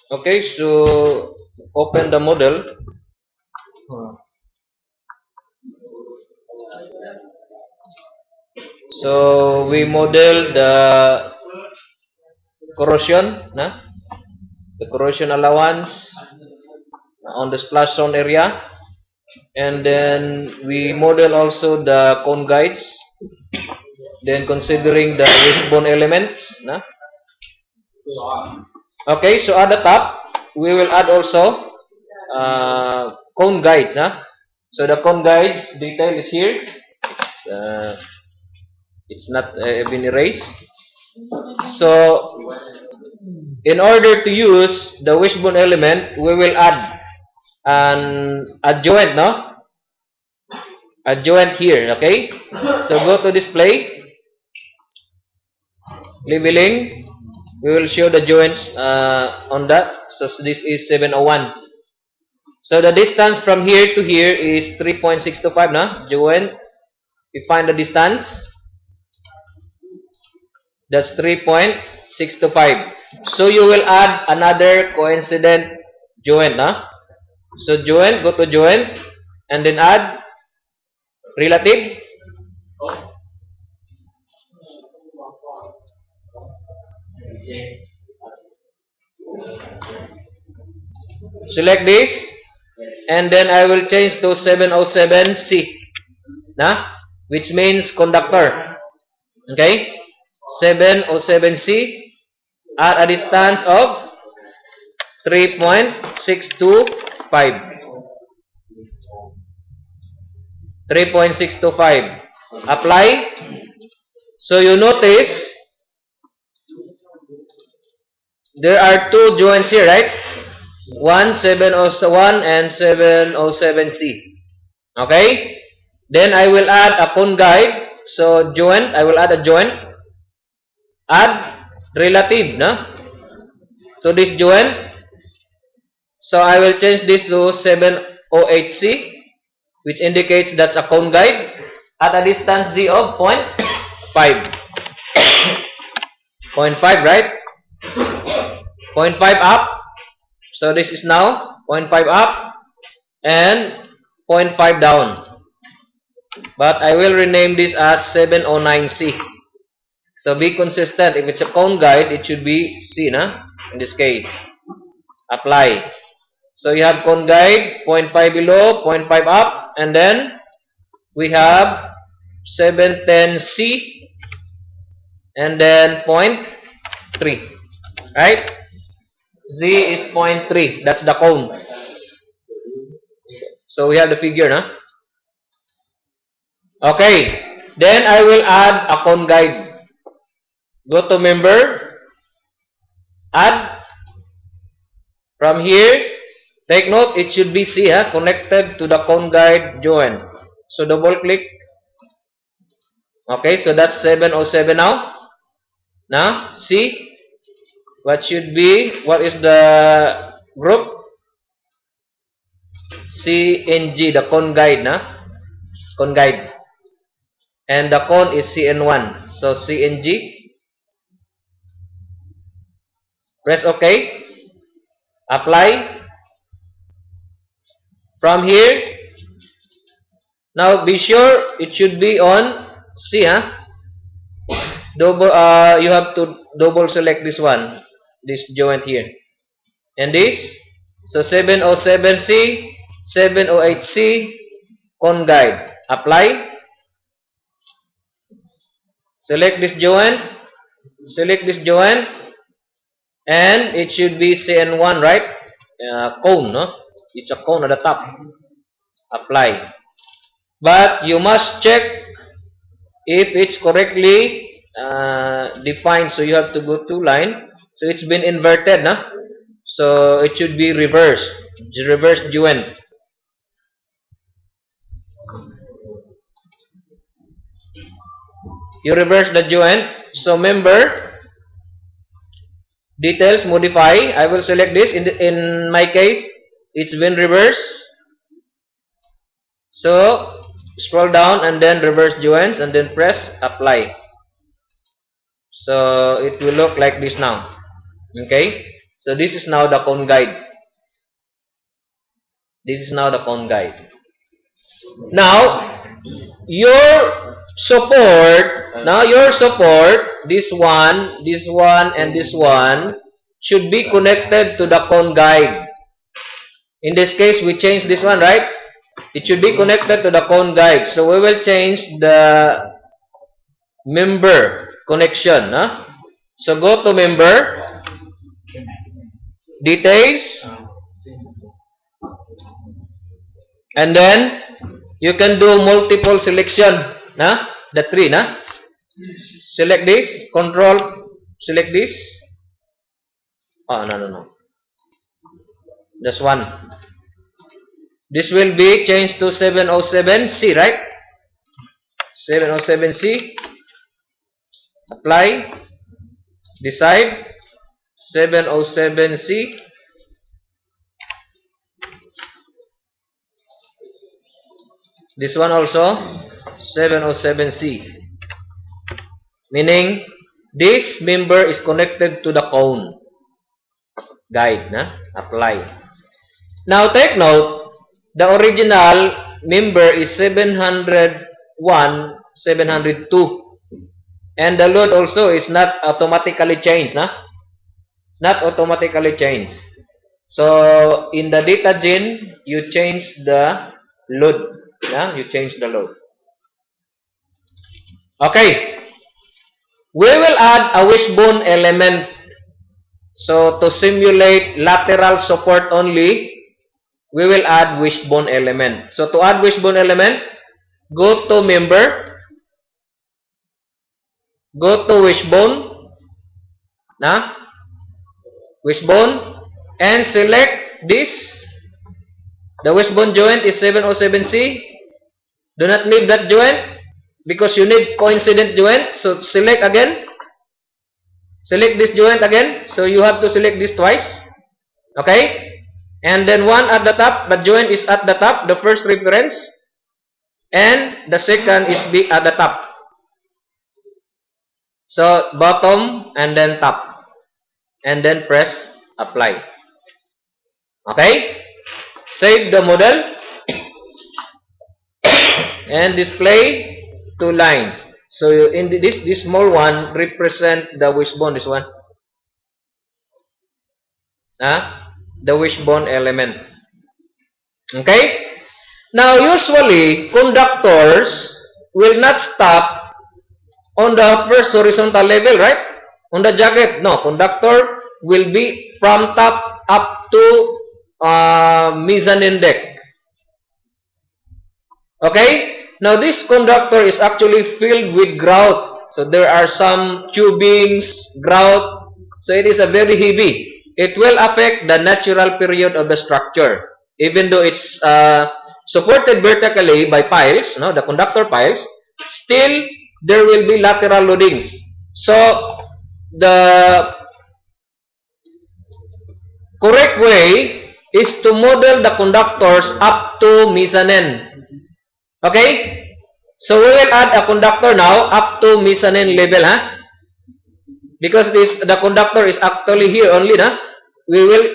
Okay, so open the model. So we model the corrosion, the corrosion allowance on the splash zone area, and then we model also the cone guides. Then considering the wishbone elements, okay. So at the top, we will add also cone guides, So the cone guides detail is here. It's not been erased. So in order to use the wishbone element, we will add an adjoint, adjoint here. Okay. So go to display leveling. We will show the joints on that. So this is 701. So the distance from here to here is 3.625, joint. We find the distance. That's 3.625. So you will add another coincident joint, So joint, go to joint, and then add relative. Select this, and then I will change to 707C, which means conductor. Okay, 707C at a distance of 3.625. 3.625. Apply. So you notice there are two joints here, right? 701 and 707C. Okay? Then I will add a cone guide. So joint, I will add a joint. Add relative, to this joint. So I will change this to 708C, which indicates that's a cone guide at a distance d of 0.5. 0.5, right? 0.5 up. So this is now 0.5 up and 0.5 down. But I will rename this as 709C. So be consistent. If it's a cone guide, it should be C, in this case. Apply. So you have cone guide, 0.5 below, 0.5 up, and then we have 710C, and then 0.3. Right? Z is 0.3. That's the cone. So we have the figure, Okay. Then I will add a cone guide. Go to member. Add. From here, take note, it should be C, connected to the cone guide joint. So double click. Okay, so that's 707 now. Now, C. What should be, what is the group? CNG, the cone guide, Cone guide. And the cone is CN1. So CNG. Press OK. Apply. From here, now be sure it should be on C, Double, you have to double select this one, this joint here. And this, so 707C, 708C, cone guide. Apply. Select this joint, and it should be CN1, right? Cone, It's a cone at the top. Apply. But you must check if it's correctly defined. So you have to go to line. So it's been inverted, So it should be reversed. Reverse joint. You reverse the joint. So member details modify. I will select this. In my case, it's been reversed. So scroll down and then reverse joints and then press apply. So it will look like this now. Okay. So this is now the cone guide. This is now the cone guide. Now, your support, this one, and this one should be connected to the cone guide. In this case, we change this one, right? It should be connected to the cone guide. So we will change the member connection. So go to member, details, and then you can do multiple selection. The three. Select this, control, select this. Oh, no. Just one. This will be changed to 707C, right? 707C. Apply. Decide. 707C. This one also 707C. Meaning this member is connected to the cone guide. Apply. Now take note, the original member is 701, 702. And the load also is not automatically changed. It's not automatically changed. So in the data gene, you change the load. You change the load. Okay. We will add a wishbone element. So to simulate lateral support only, we will add wishbone element. So to add wishbone element, go to member, go to wishbone, wishbone, and select this. The wishbone joint is 707C. Do not leave that joint because you need coincident joint. So select again. Select this joint again. So you have to select this twice. Okay? And then one at the top. The joint is at the top. The first reference. And the second is at the top. So bottom and then top. And then press apply. Okay? Save the model. And display two lines. So in this small one represent the wishbone. This one, the wishbone element. Okay. Now usually conductors will not stop on the first horizontal level, right? On the jacket, no. Conductor will be from top up to mezzanine deck. Okay. Now this conductor is actually filled with grout. So there are some tubings, grout. So it is a very heavy. It will affect the natural period of the structure. Even though it's supported vertically by piles, the conductor piles, still there will be lateral loadings. So the correct way is to model the conductors up to mezzanine. Okay? So we will add a conductor now up to mezzanine level, because the conductor is actually here only, we will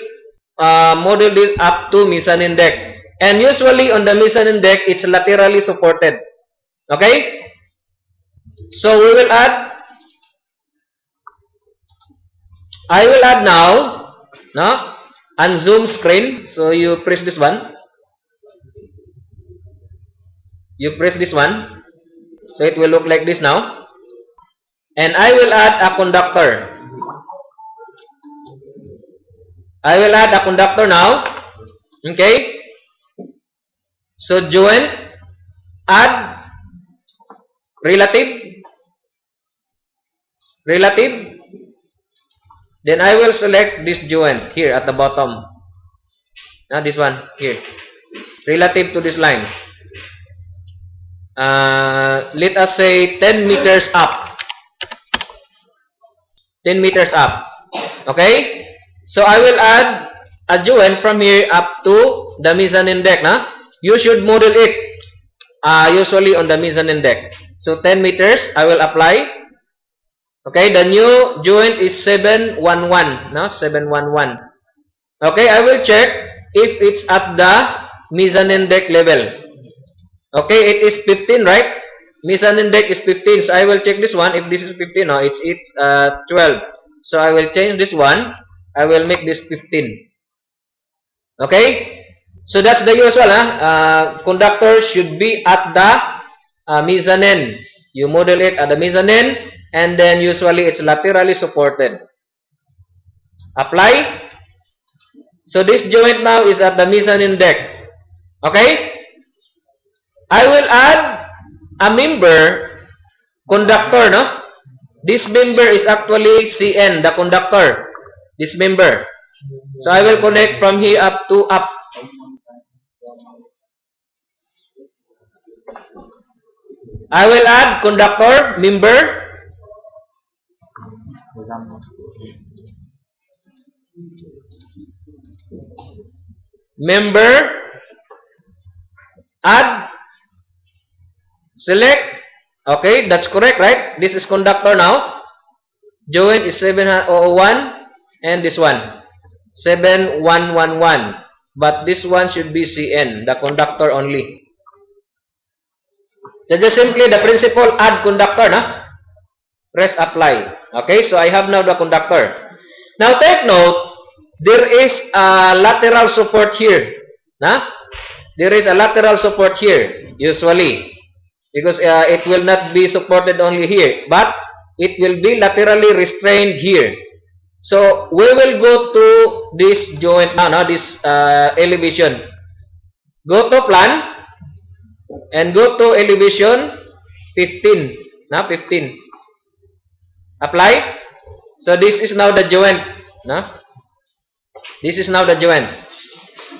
model this up to mezzanine deck. And usually on the mezzanine deck, it's laterally supported. Okay? So we will add, I will add now, unzoom screen. So you press this one. You press this one, so it will look like this now. And I will add a conductor. I will add a conductor now. Okay. So join, add, relative. Then I will select this joint here at the bottom. Now this one here, relative to this line. Let us say 10 meters up. 10 meters up. Okay? So I will add a joint from here up to the mezzanine deck. You should model it usually on the mezzanine deck. So 10 meters, I will apply. Okay, the new joint is 711, no? 711. Okay, I will check if it's at the mezzanine deck level. Okay, it is 15, right? Mezzanine deck is 15, so I will check this one. If this is 15, no, it's 12. So I will change this one. I will make this 15. Okay? So that's the usual, conductor should be at the mezzanine. You model it at the mezzanine, and then usually it's laterally supported. Apply. So this joint now is at the mezzanine deck. Okay? I will add a member conductor, no? This member is actually CN, the conductor. This member. So I will connect from here up to up. I will add conductor, member. Member. Add. Select. Okay, that's correct, right? This is conductor now. Joint is 701 and this one 7111. But this one should be CN, the conductor only. So just simply the principal add conductor, na? Press apply. Okay, so I have now the conductor. Now take note, there is a lateral support here. Na? There is a lateral support here, usually. Because it will not be supported only here, but it will be laterally restrained here. So we will go to this joint now, this elevation. Go to plan and go to elevation 15. Na 15. Apply. So this is now the joint. Na? This is now the joint.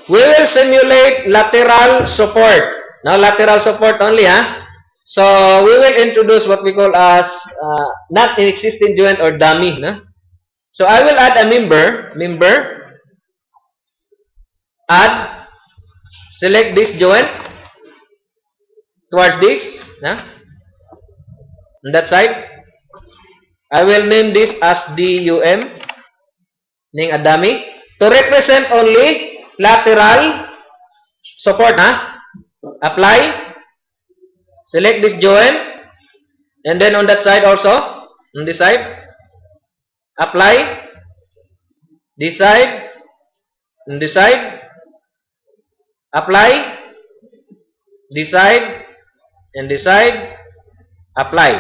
We will simulate lateral support. Now lateral support only, So we will introduce what we call as not in existing joint or dummy. No? So I will add a member, add, select this joint towards this, on that side. I will name this as DUM, ning a dummy, to represent only lateral support. Apply. Select this joint, and then on that side also, on this side, apply, this side, on this side, apply, this side, and this side, apply.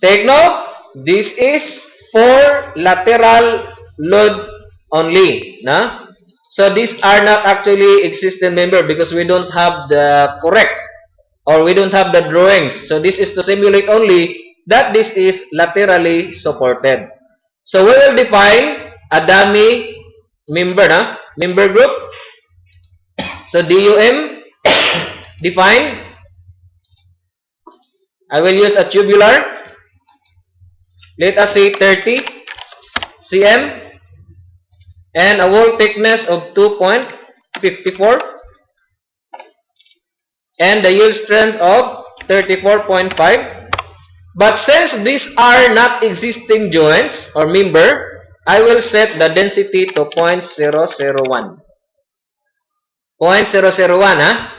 Take note, this is for lateral load only. Na? So these are not actually existing member because we don't have the correct or we don't have the drawings. So this is to simulate only that this is laterally supported. So we will define a dummy member, member group. So DUM define. I will use a tubular. Let us say 30 cm and a wall thickness of 2.54. And the yield strength of 34.5. But since these are not existing joints or member, I will set the density to 0.001. 0.001,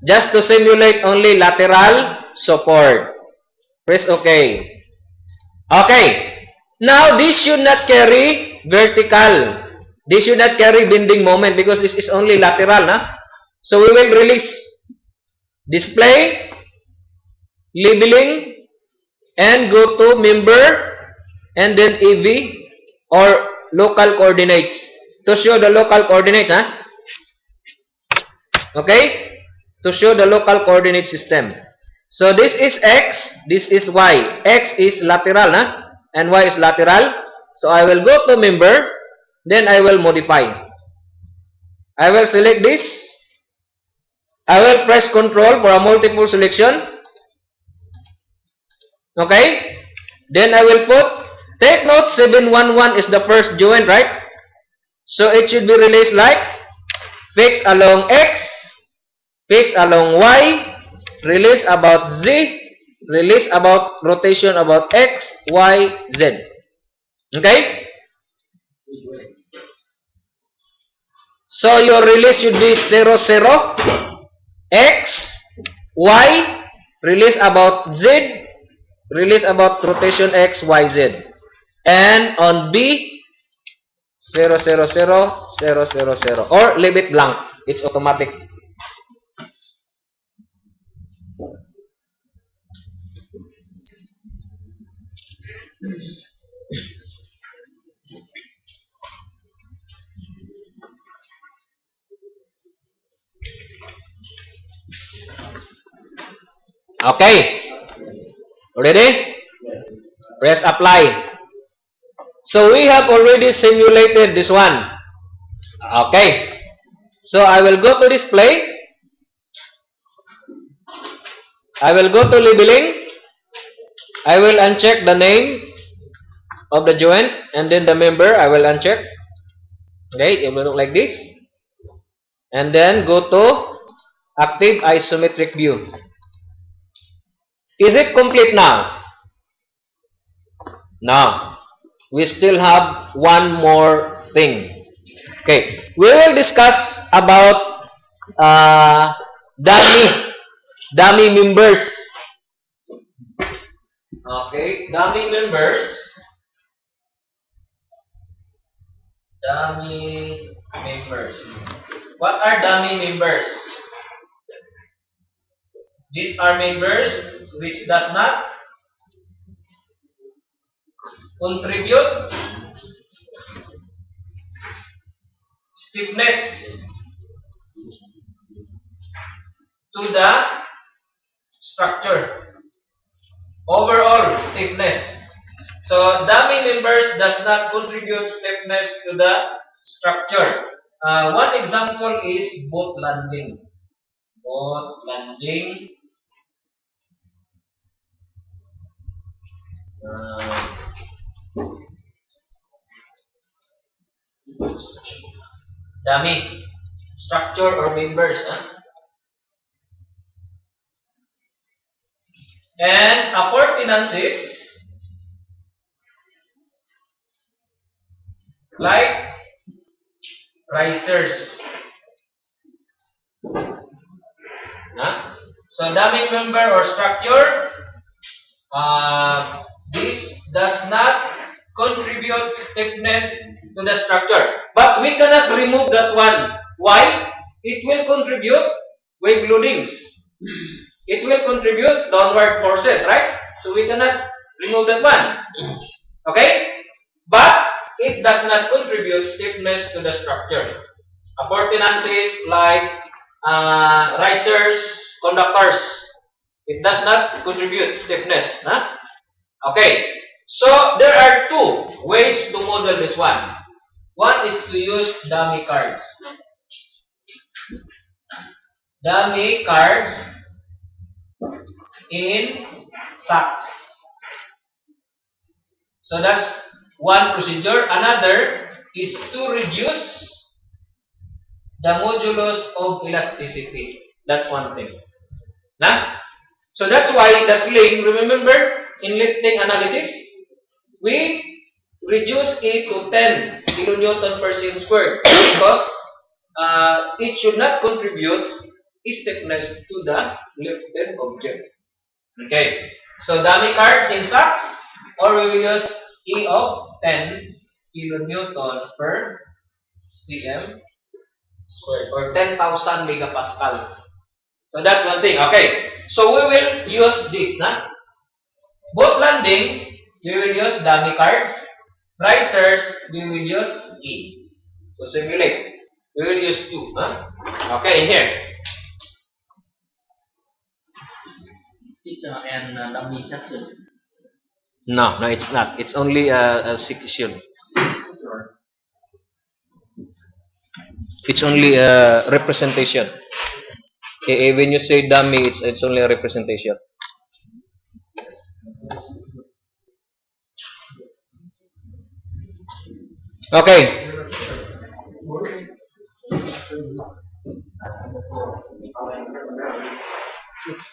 just to simulate only lateral support. Press OK. Okay. Now, this should not carry vertical. This should not carry bending moment because this is only lateral. So, we will release. Display, labeling, and go to member, and then EV or local coordinates to show the local coordinates. Okay, to show the local coordinate system. So this is X, this is Y. X is lateral, and Y is lateral. So I will go to member, then I will modify. I will select this. I will press Control for a multiple selection. Okay. Then I will put, take note, 711 is the first joint, right? So it should be released like, fix along X, fix along Y, release about Z, release about rotation about X, Y, Z. Okay? So your release should be 0, 0, X, Y, release about Z, release about rotation X, Y, Z. And on B, 0, 0, 0, 0, 0, 0. Or leave it blank. It's automatic. Okay. Ready? Press apply. So we have already simulated this one. Okay. So I will go to display. I will go to labeling. I will uncheck the name of the joint and then the member I will uncheck. Okay, it will look like this. And then go to active isometric view. Is it complete now? No. We still have one more thing. Okay, we will discuss about dummy members. Okay, dummy members. Dummy members. What are dummy members? These are members which does not contribute stiffness to the structure. Overall stiffness. So dummy members does not contribute stiffness to the structure. One example is boat landing. Boat landing. Dummy structure or members. And appurtenances like risers. So dummy member or structure, this does not contribute stiffness to the structure. But we cannot remove that one. Why? It will contribute wave loadings. It will contribute downward forces, right? So we cannot remove that one. Okay? But it does not contribute stiffness to the structure. Appurtenances like risers, conductors, it does not contribute stiffness. Okay. So there are two ways to model this one. One is to use dummy cards. Dummy cards in sacks. So that's one procedure. Another is to reduce the modulus of elasticity. That's one thing. So that's why the sling, remember in lifting analysis, we reduce it to 10 kilonewton per cm squared because it should not contribute stiffness to the lifted object. Okay, so dummy cards in sacks, or we will use E of 10 kilonewton per cm squared or 10,000 megapascals. So that's one thing. Okay, so we will use this. Boat landing, we will use dummy cards. Risers, we will use E. So simulate. We will use 2. Okay, in here. Teacher and dummy section. No, it's not. It's only a section. It's only a representation. When you say dummy, it's only a representation. Okay.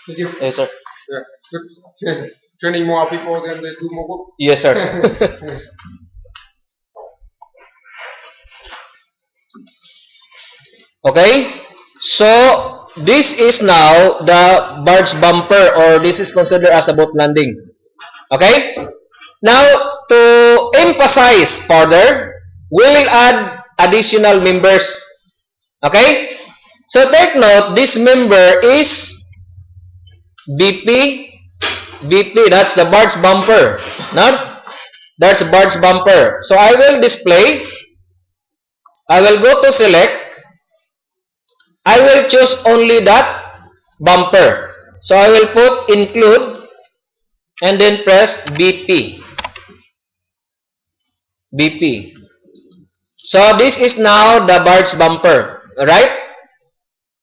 Yes, sir. Yeah. Training more people, then they do more work. Yes, sir. Okay? So, this is now the barge bumper, or this is considered as a boat landing. Okay? Now, to emphasize further, we will add additional members. Okay? So, take note, this member is BP, that's the barge bumper. Not? That's barge bumper. So, I will display. I will go to select. I will choose only that bumper. So, I will put include and then press BP. BP. So, this is now the barge bumper. Alright?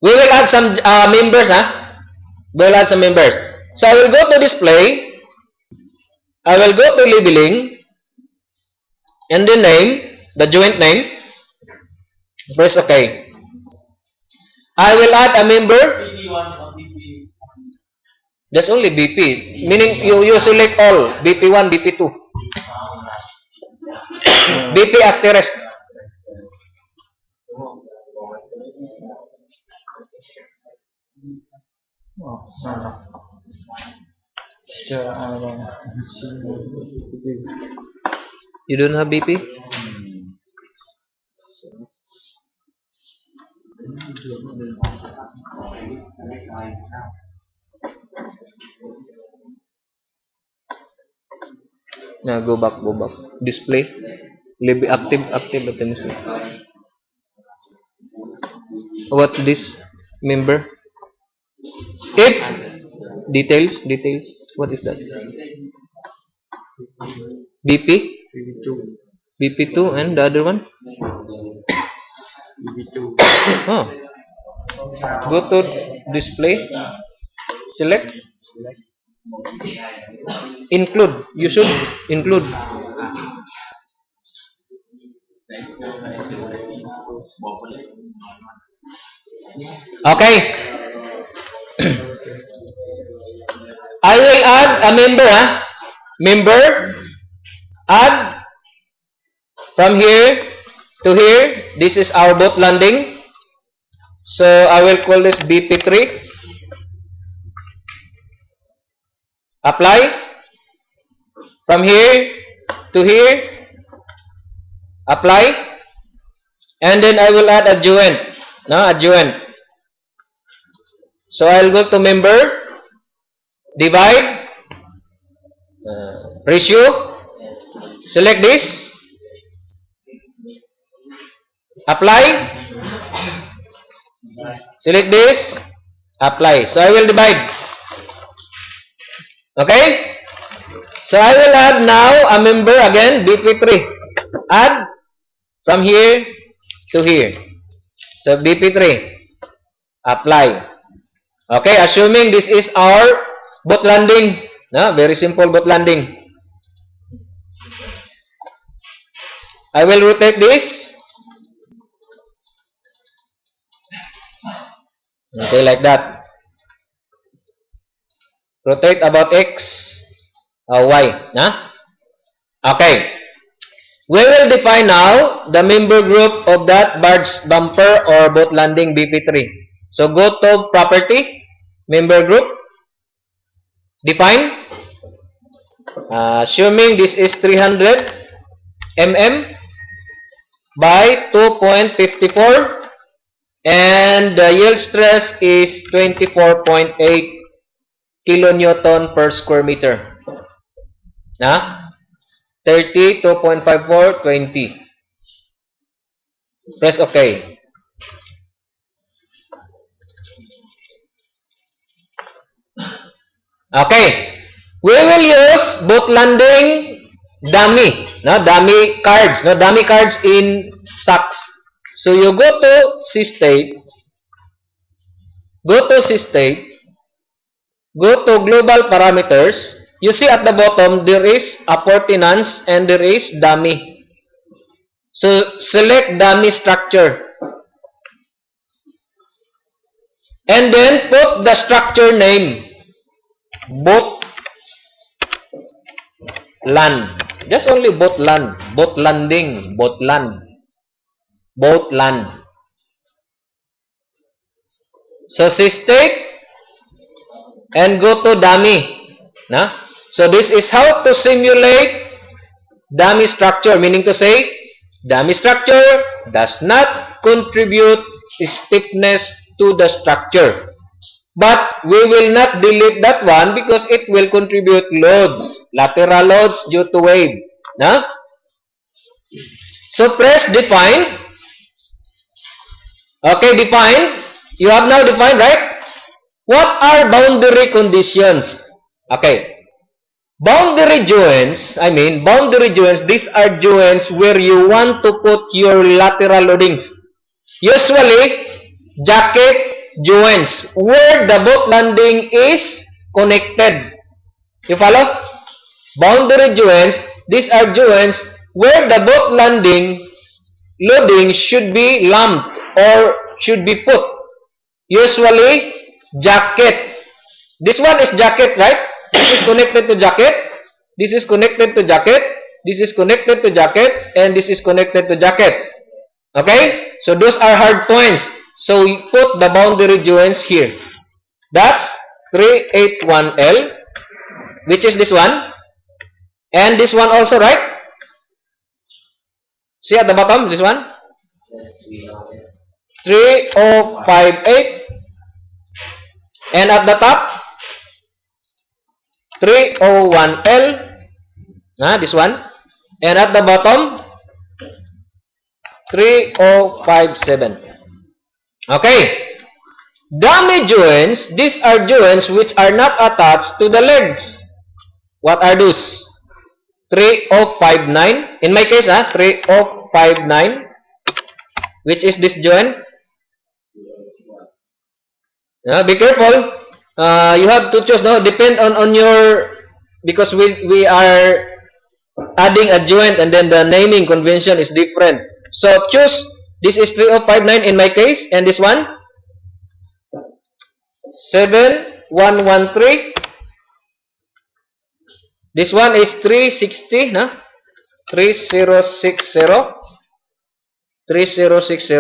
We will add some members. We will add some members. So, I will go to display. I will go to labeling. And then name. The joint name. Press OK. I will add a member. BP1 or BP. That's only BP. Meaning you select all. BP1, BP2. BP asterisk. You don't have BP? Now go back. Display. Active. What's this? Member. If details. What is that? BP. BP2 and the other one. Oh. Go to display. Select. Include. You should include. Okay. I will add a member. Member. Add. From here to here. This is our boat landing. So I will call this BP3. Apply. From here to here. Apply. And then I will add adjoint. Adjoint. So I will go to member. Divide. Ratio. Select this. Apply. Select this. Apply. So I will divide. Okay? So I will add now a member again, BP3. Add from here to here. So BP3. Apply. Okay, assuming this is our boat landing. Very simple boat landing. I will rotate this. Okay, like that. Rotate about X or Y. Okay. We will define now the member group of that barge bumper or boat landing BP3. So go to property, member group, define. Assuming this is 300 mm by 2.54 and the yield stress is 24.8 kilonewton per square meter. 30, 2.54, 20. Press OK. Okay. We will use boat landing dummy. Dummy cards. Dummy cards in sacks. So you go to C-State. Go to C-State. Go to global parameters. You see at the bottom, there is appurtenance and there is dummy. So, select dummy structure. And then, put the structure name. both land. Just only both land. Both landing. Both land. Both land. So take and go to dummy. Na? So this is how to simulate dummy structure. Meaning to say, dummy structure does not contribute stiffness to the structure. But we will not delete that one because it will contribute loads, lateral loads due to wave. Na? So press define. Okay, define. You have now defined, right? What are boundary conditions? Okay. Boundary joints, these are joints where you want to put your lateral loadings. Usually, jacket joints, where the boat landing is connected. You follow? Boundary joints, these are joints where the boat landing loading should be lumped or should be put. Usually, jacket. This one is jacket, right? This is connected to jacket. This is connected to jacket. This is connected to jacket. And this is connected to jacket. Okay? So those are hard points. So we put the boundary joints here. That's 381L. Which is this one. And this one also, right? See at the bottom, this one? 3058. And at the top, 301L. This one. And at the bottom, 3057. Okay. Dummy joints, these are joints which are not attached to the legs. What are those? 3059. In my case, 3059. Which is this joint? Be careful. You have to choose. No, depend on your, because we are adding a joint and then the naming convention is different. So choose. This is 3059 in my case, and this one 7113. This one is 360, 3060. 3060.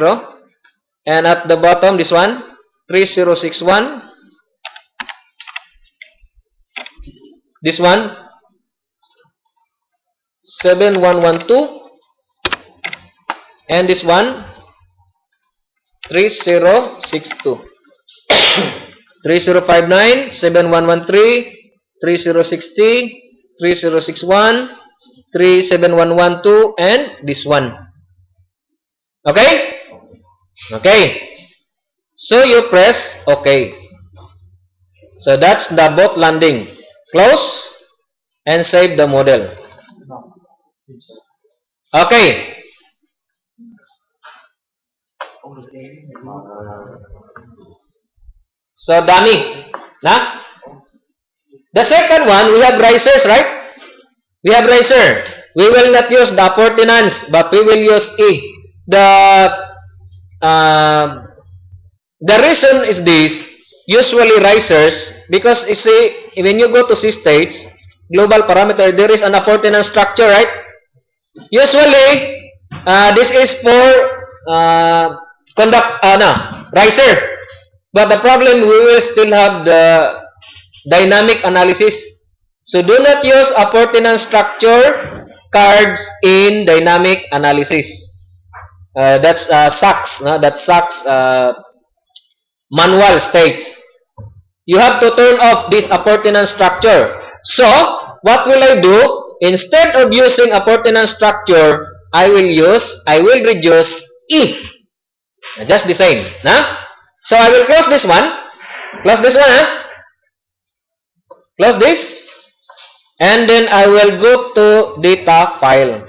And at the bottom, this one 3061. This one 7112. And this one 3062. 3059, 7113, 3060, 3061, 37112, and this one. Okay? Okay. So you press OK. So that's the boat landing. Close and save the model. Okay. So dummy. The second one, we have risers, right? We have riser. We will not use the appurtenance, but we will use E. The reason is this. Usually risers, because you see, when you go to C states, global parameter, there is an appurtenance structure, right? Usually, this is for riser. But the problem, we will still have the dynamic analysis. So do not use appurtenance structure cards in dynamic analysis. That's SACS. That's SACS manual states. You have to turn off this appurtenance structure. So, what will I do? Instead of using appurtenance structure, I will reduce E. Just the same. So, I will close this one. Close this one. Close this. And then I will go to data file.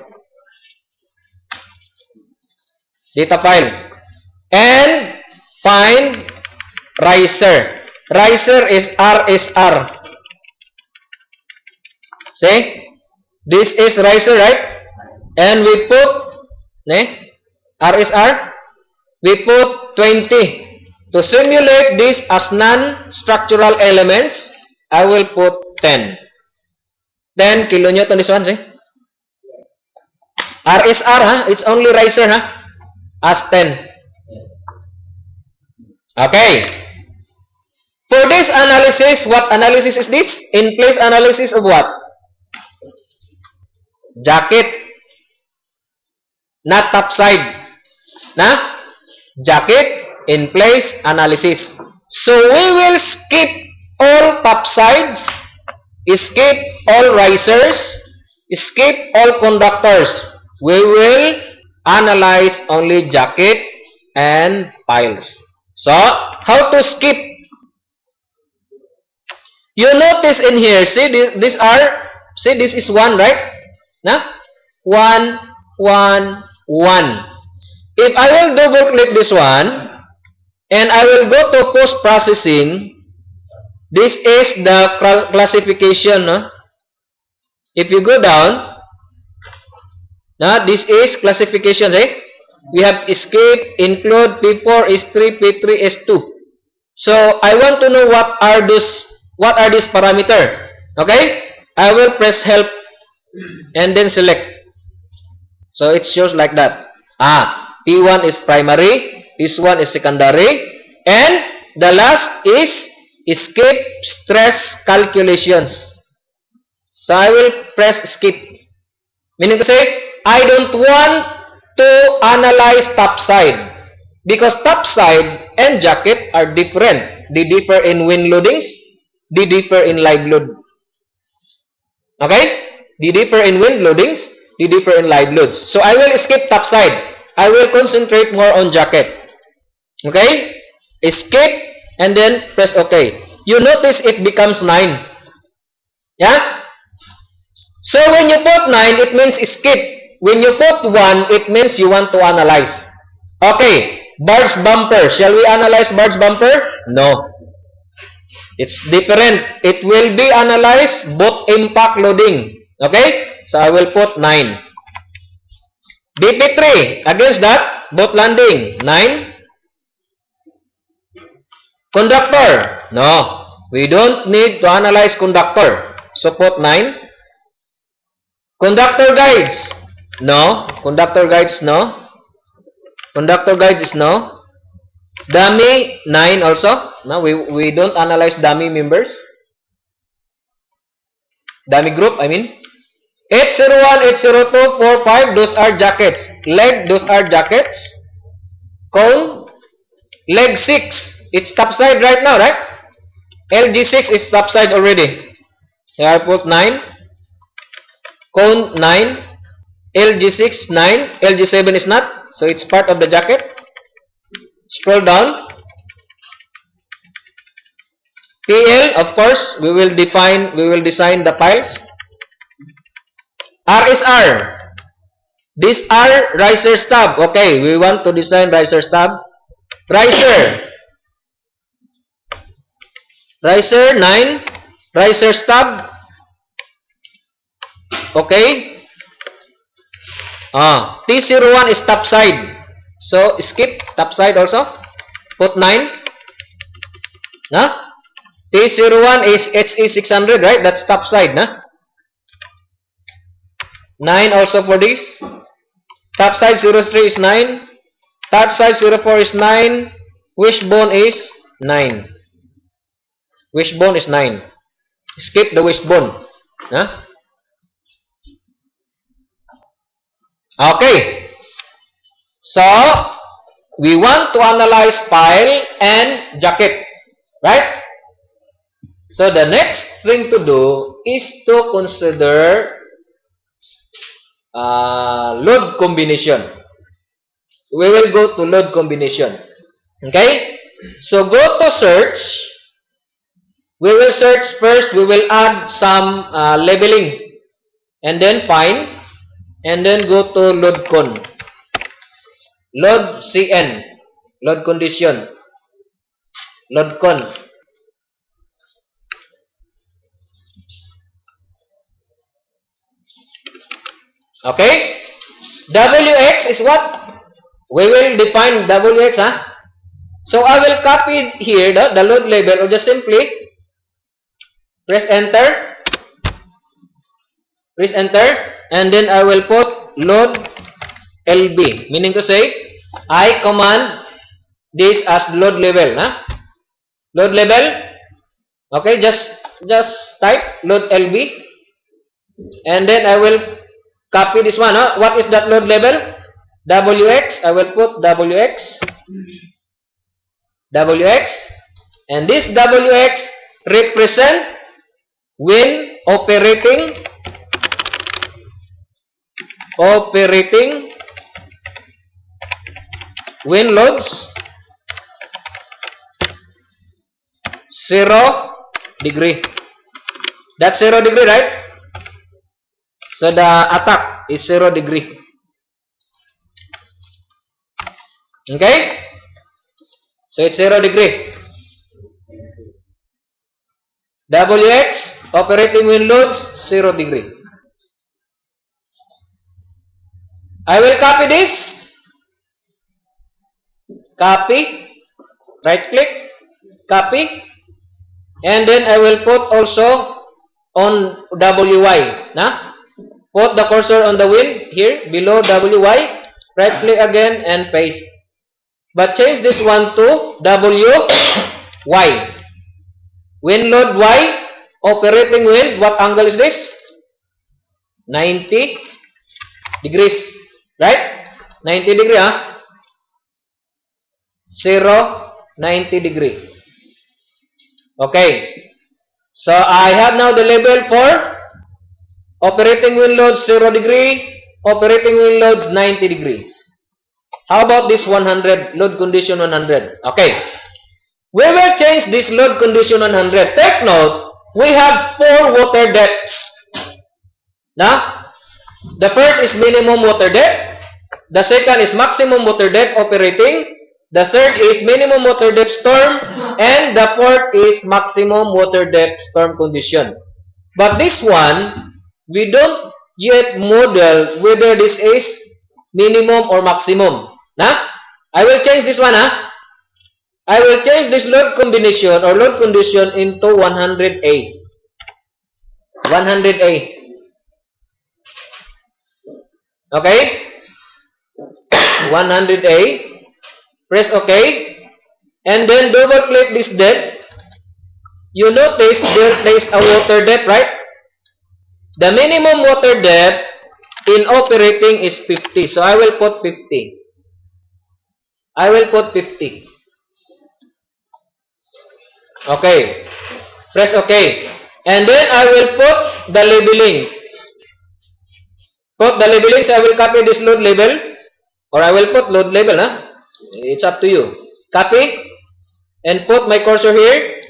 Data file. And find riser. Riser is RSR. See? This is riser, right? And we put RSR. We put 20. To simulate this as non-structural elements, I will put 10. 10 kilonewton this one, see? RSR, huh? It's only riser, huh? As 10. Okay. For this analysis, what analysis is this? In place analysis of what? Jacket. Not topside. Na? Jacket in place analysis. So we will skip all topsides, skip all risers, skip all conductors. We will analyze only jacket and piles. So, how to skip? You notice in here, see, this is 1, right? Na? 1, 1, 1. If I will double click this one, and I will go to post-processing, this is the classification. No? If you go down, now this is classification. Eh? We have escape, include, P4, S3, P3, S2. So I want to know what are these parameter. Okay? I will press help and then select. So it shows like that. P1 is primary, this one is secondary, and the last is escape stress calculations. So I will press skip. Meaning to say, I don't want to analyze topside because topside and jacket are different. They differ in wind loadings, they differ in live load. Okay? They differ in wind loadings, they differ in live loads. So I will skip topside. I will concentrate more on jacket. Okay? Escape and then press OK. You notice it becomes 9. Yeah? So when you put 9, it means skip. When you put 1, it means you want to analyze. Okay. Barge bumper. Shall we analyze barge bumper? No. It's different. It will be analyzed both impact loading. Okay? So I will put 9. BP3. Against that, both landing. 9. Conductor. No. We don't need to analyze conductor. So put 9. Conductor guides. No. Conductor guides, no. Conductor guides is no. Dummy, 9 also. No, we don't analyze dummy members. Dummy group, I mean. 801, 802, 4, 5, those are jackets. Leg, those are jackets. Cone, leg 6. It's topside right now, right? LG6 is topside already. Here I put 9. Cone 9. LG6 9. LG7 is not. So it's part of the jacket. Scroll down. PL, of course, we will design the piles. RSR. These are riser stub. Okay, we want to design riser stub. Riser. Riser 9. Riser stub. Okay. T01 is topside. So skip topside also. Put 9. T01 is HE600, right? That's topside, 9 also for this. Topside 03 is 9. Topside 04 is 9. Wishbone is 9. Wishbone is 9. Skip the wishbone. Okay. So, we want to analyze pile and jacket. Right? So, the next thing to do is to consider load combination. We will go to load combination. Okay? So, go to search. We will search first. We will add some labeling. And then find. And then go to load con. Load CN. Load condition. Load con. Okay? WX is what? We will define WX, So I will copy here the load label or just simply Press enter. Press enter. And then I will put load LB. Meaning to say, I command this as load level. Huh? Load level. Okay, just type load LB. And then I will copy this one. Huh? What is that load level? WX. I will put WX. WX. And this WX represent when operating when loads 0 degree. That's 0 degree, right? So the attack is 0 degree. Okay? So it's 0 degree. WX operating when loads 0 degree. I will copy this. Copy. Right click. Copy. And then I will put also on WY. Nah? Put the cursor on the wheel here below WY. Right click again and paste. But change this one to WY. When load Y operating when, what angle is this? 90 degrees. Right? 90 degree, huh? 0, 90 degree. Okay. So I have now the label for operating when loads 0 degree, operating when loads 90 degrees. How about this 100, load condition 100? Okay. We will change this load condition 100. Take note, we have 4 water depths. Now, the first is minimum water depth. The second is maximum water depth operating. The third is minimum water depth storm. And the fourth is maximum water depth storm condition. But this one, we don't yet model whether this is minimum or maximum. Nah? I will change this one. I will change this load combination or load condition into 100A. 100A. Okay? 100A. Press OK. And then double click this depth. You notice there is a water depth, right? The minimum water depth in operating is 50. So I will put 50. I will put 50. Okay. Press OK. And then I will put the labeling. Put the labeling. So I will copy this load label. Or I will put load label. It's up to you. Copy. And put my cursor here.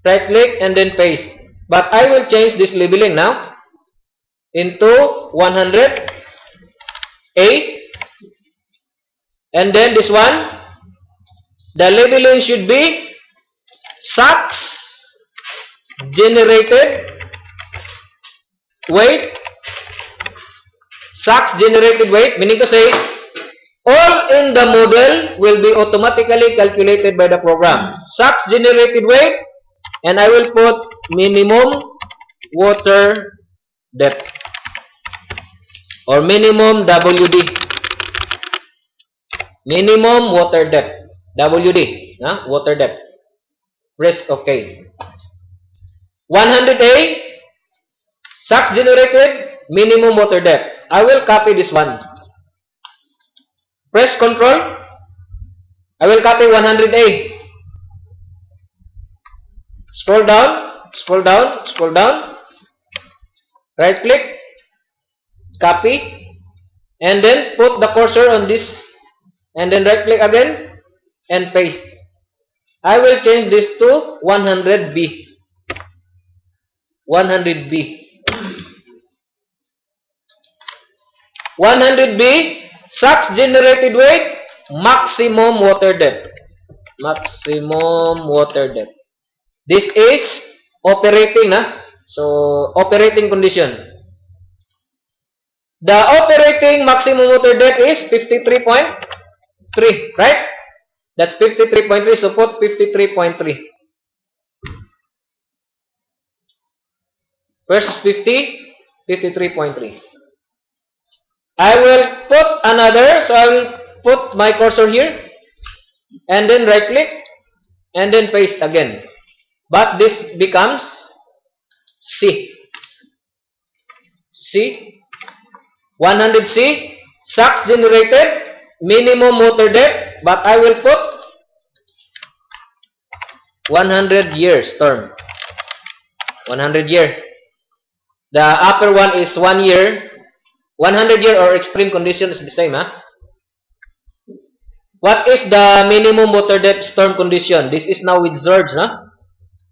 Right click and then paste. But I will change this labeling now into 100A. And then this one. The labeling should be SACS generated weight. SACS generated weight, meaning to say all in the model will be automatically calculated by the program. SACS generated weight, and I will put minimum water depth or minimum WD. Minimum water depth. WD, water depth. Press OK. 100A, SACS generated, minimum water depth. I will copy this one. Press Ctrl. I will copy 100A. Scroll down, scroll down, scroll down. Right click, copy, and then put the cursor on this, and then right click again. And paste. I will change this to 100B. 100B. 100B. SACS generated weight. Maximum water depth. Maximum water depth. This is operating. So, operating condition. The operating maximum water depth is 53.3. Right? That's 53.3, so put 53.3. First is 50, 53.3. I will put another, so I will put my cursor here, and then right click, and then paste again. But this becomes C. C. 100C. Sucks generated. Minimum motor depth. But I will put 100 years term. 100 year. The upper one is 1 year. 100 year or extreme condition is the same, huh? What is the minimum motor depth storm condition? This is now with surge, huh?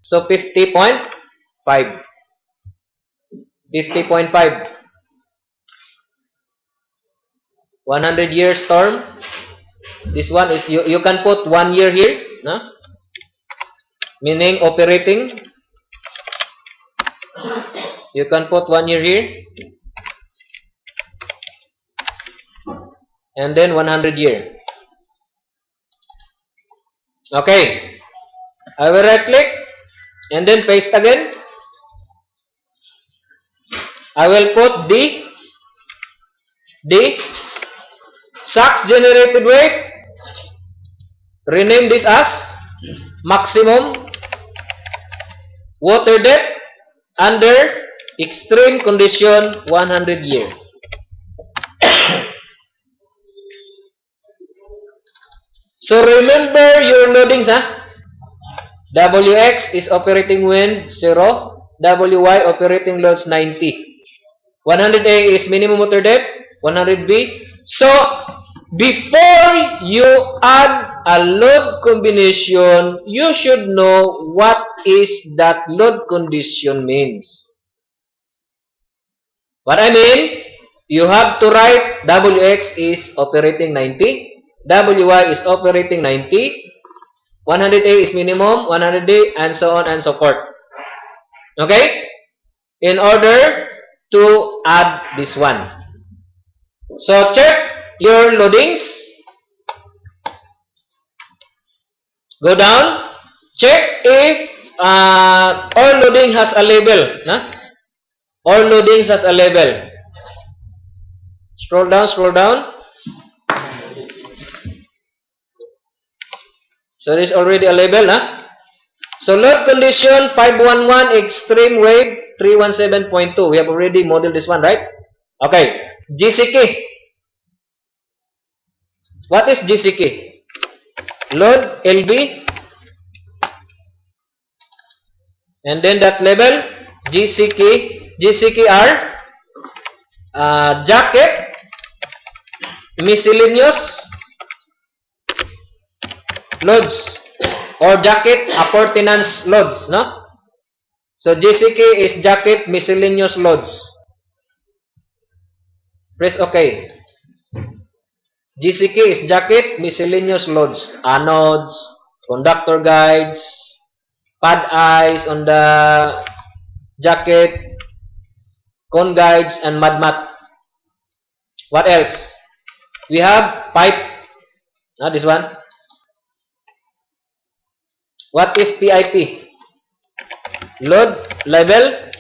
So 50.5. 50.5. 100 year storm. This one is, you can put 1 year here, huh? Meaning operating. You can put 1 year here. And then 100 year. Okay. I will right click and then paste again. I will put D. Sucks generated weight. Rename this as maximum water depth under extreme condition 100 year. So remember your loadings, huh? WX is operating wind 0. WY operating loads 90. 100A is minimum motor depth. 100B. So before you add a load combination, you should know what is that load condition means. What I mean, you have to write WX is operating 90. WY is operating 90. 100A is minimum, 100D, and so on and so forth. Okay? In order to add this one. So check your loadings. Go down. Check if all loading has a label. Huh? All loadings has a label. Scroll down, scroll down. So there is already a label, huh? So load condition 511 extreme wave 317.2. We have already modeled this one, right? Okay. GCK. What is GCK? Load LB. And then that label GCK. GCK are jacket, miscellaneous loads or jacket appurtenance loads, no? So GCK is jacket miscellaneous loads. Press OK. GCK is jacket miscellaneous loads. Anodes, conductor guides, pad eyes on the jacket, cone guides, and mud mat. What else? We have pipe. This one. What is PIP? Load level.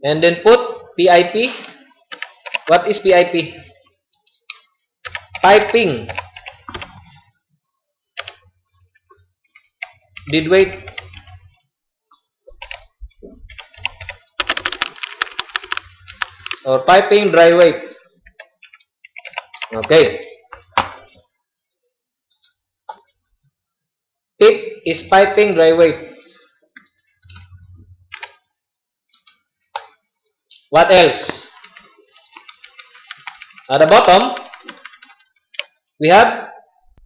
And then put PIP. What is PIP? Piping. Dead weight. Or piping dry weight. Okay. Tip is piping dry weight. What else? At the bottom, we have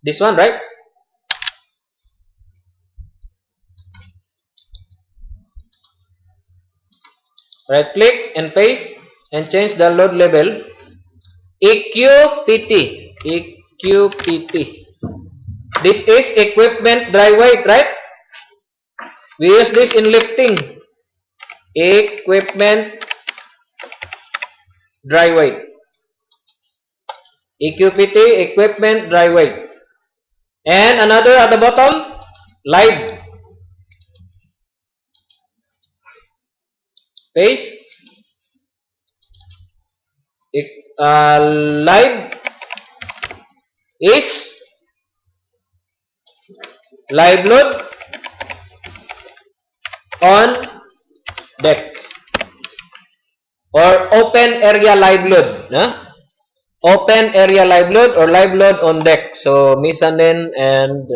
this one, right? Right click and paste and change the load label. EQPT. EQPT. This is equipment dry weight, right? We use this in lifting. Equipment dry weight. EQPT, equipment dry weight. And another at the bottom, live. paste. Live is live load on deck or open area live load, open area live load or live load on deck. So mezzanine and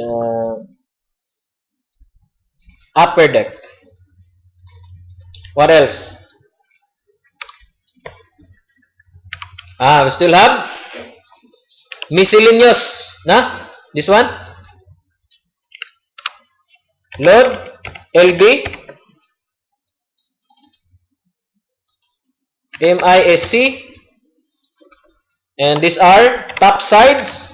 upper deck. What else? We still have miscellaneous, this one, load LB MISC, and these are top sides,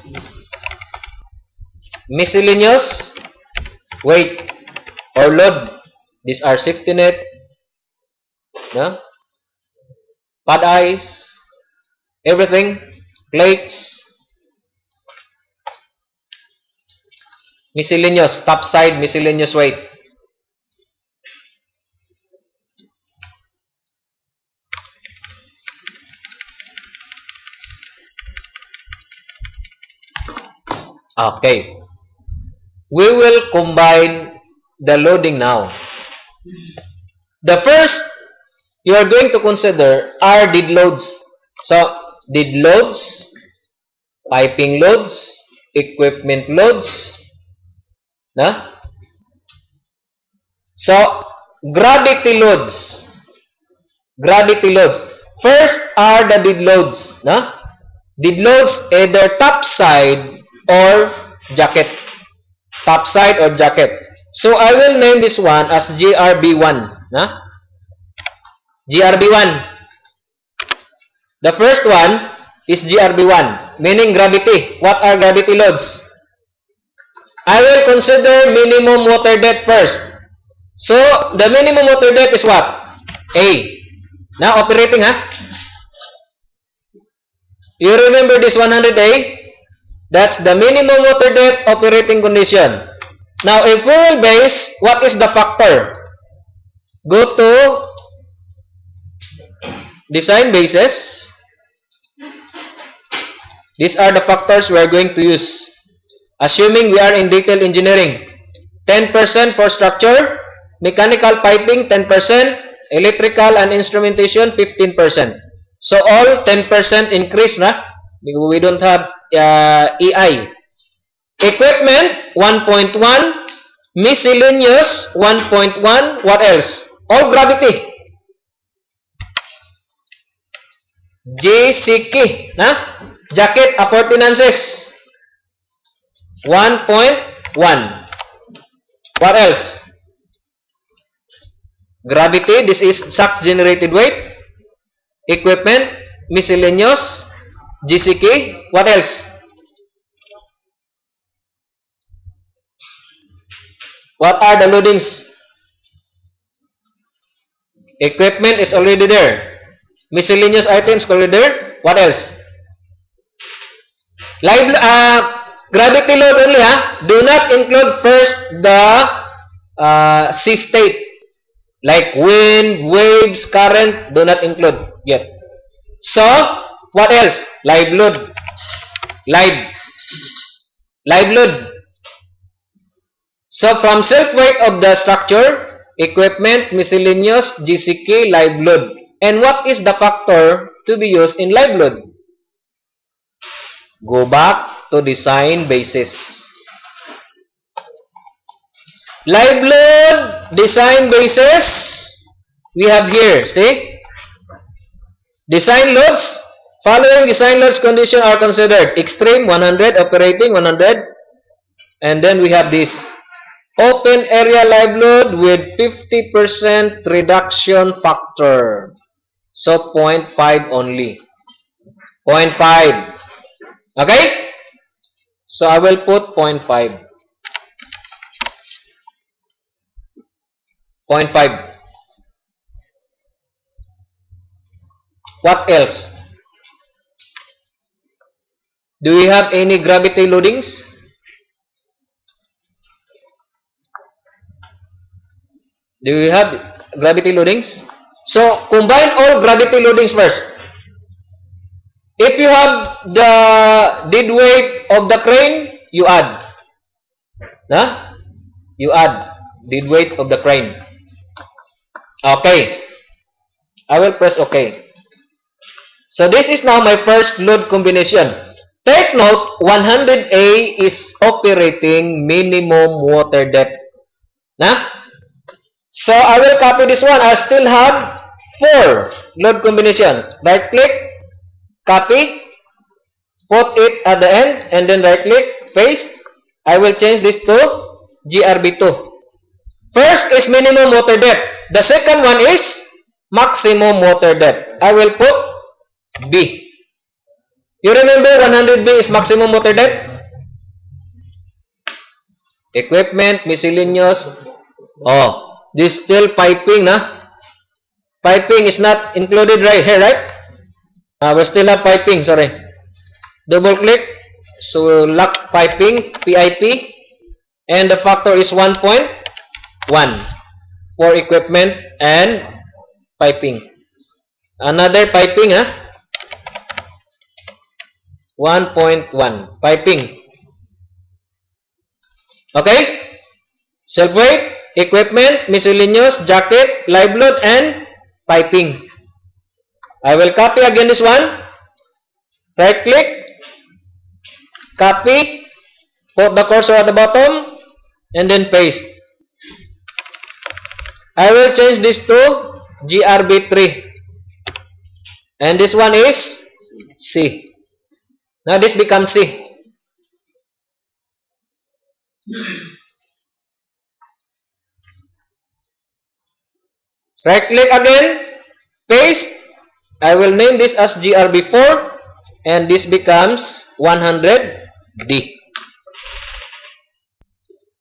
miscellaneous weight or load. These are safety net, pad eyes, everything, plates, miscellaneous, top side, miscellaneous weight. Okay. We will combine the loading now. The first you are going to consider are dead loads. So, dead loads, piping loads, equipment loads. So, gravity loads. Gravity loads. First are the dead loads. Dead loads either top side or jacket. Top side or jacket. So, I will name this one as GRB1. GRB1. The first one is GRB1, meaning gravity. What are gravity loads? I will consider minimum water depth first. So, the minimum water depth is what? A. Now, operating, You remember this 100A? That's the minimum water depth operating condition. Now, if we will base, what is the factor? Go to design basis. These are the factors we are going to use. Assuming we are in detail engineering. 10% for structure, mechanical piping 10%, electrical and instrumentation 15%. So all 10% increase we don't have EI. Equipment 1.1, miscellaneous 1.1, what else? All gravity. JCK, jacket appurtenances 1.1. What else? Gravity, this is suck generated weight. Equipment, miscellaneous, GCK, what else? What are the loadings? Equipment is already there. Miscellaneous items already there. What else? Live, gravity load only, Do not include first the sea state. Like wind, waves, current, do not include yet. So, what else? Live load. Live load. So, from self-weight of the structure, equipment, miscellaneous, GCK, live load. And what is the factor to be used in live load? Go back to design basis. Live load, design basis, we have here, see? Design loads, following design loads condition are considered. Extreme, 100, operating, 100. And then we have this. Open area live load with 50% reduction factor. So, 0.5 only. 0.5. Okay? So, I will put 0.5. 0.5. What else? Do we have any gravity loadings? Do we have gravity loadings? So, combine all gravity loadings first. If you have the dead weight of the crane, you add. Huh? You add dead weight of the crane. Okay. I will press OK. So, this is now my first load combination. Take note, 100A is operating minimum water depth. Nah? So, I will copy this one. I still have 4 load combination. Right click, copy, put it at the end, and then right click, paste. I will change this to GRB2. First is minimum water depth. The second one is maximum water depth. I will put B. You remember 100B is maximum water depth? Equipment, miscellaneous. Oh, this still piping, nah? Piping is not included right here, right? We still have piping, sorry. Double click. So, lock piping, PIP. And the factor is 1.1 for equipment and piping. Another piping, 1.1. Piping. Okay? Self-weight, equipment, miscellaneous, jacket, live load, and piping. I will copy again this one. Right click. Copy. Put the cursor at the bottom. And then paste. I will change this to GRB3. And this one is C. Now this becomes C. Right click again, paste. I will name this as GRB4 and this becomes 100D.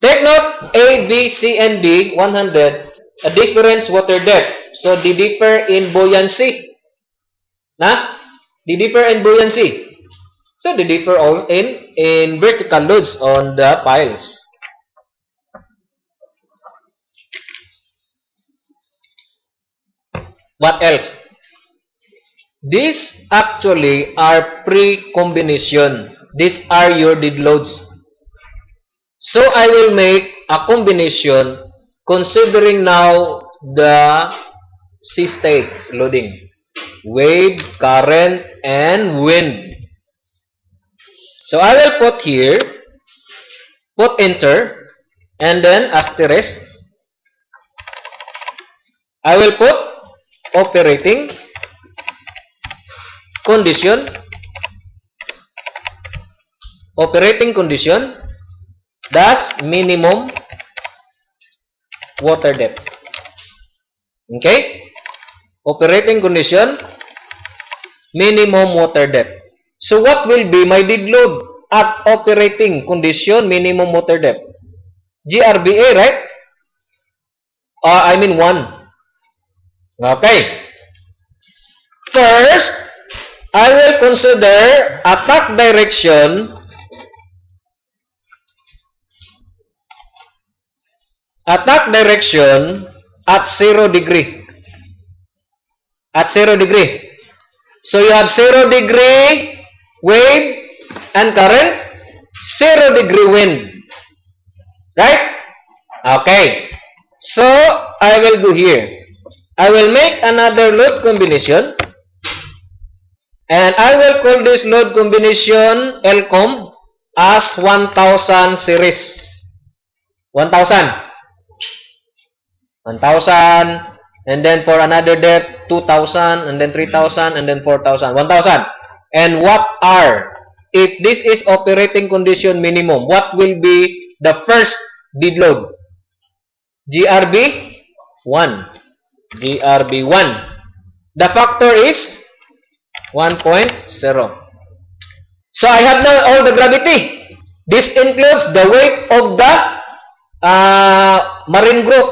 Take note A, B, C, and D, 100, a difference water depth. So they differ in buoyancy. Nah? They differ in buoyancy. So they differ all in vertical loads on the piles. What else? These actually are pre-combination. These are your dead loads. So I will make a combination considering now the C states loading. Wave, current, and wind. So I will put here, put enter, and then asterisk. I will put operating condition dash minimum water depth. Okay? Operating condition minimum water depth. So what will be my dead load at operating condition minimum water depth? GRBA, right? I mean 1. Okay. First, I will consider attack direction at 0 degree. At 0 degree. So you have 0 degree wave and current, 0 degree wind. Right? Okay. So I will do here. I will make another load combination and I will call this load combination LCOM as 1000 series. 1000, and then for another depth 2000, and then 3000, and then 4000. 1000. And what are, if this is operating condition minimum, what will be the first dead load? GRB 1. GRB1. The factor is 1.0. So I have now all the gravity. This includes the weight of the marine group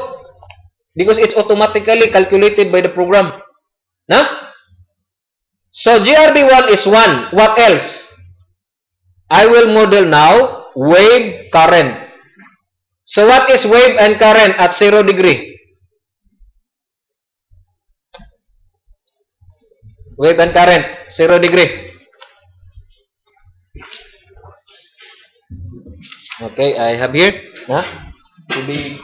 because it's automatically calculated by the program. No? So GRB1 is 1. What else? I will model now wave current. So what is wave and current at 0 degree? Wave and current, 0 degree. Okay, I have here, to be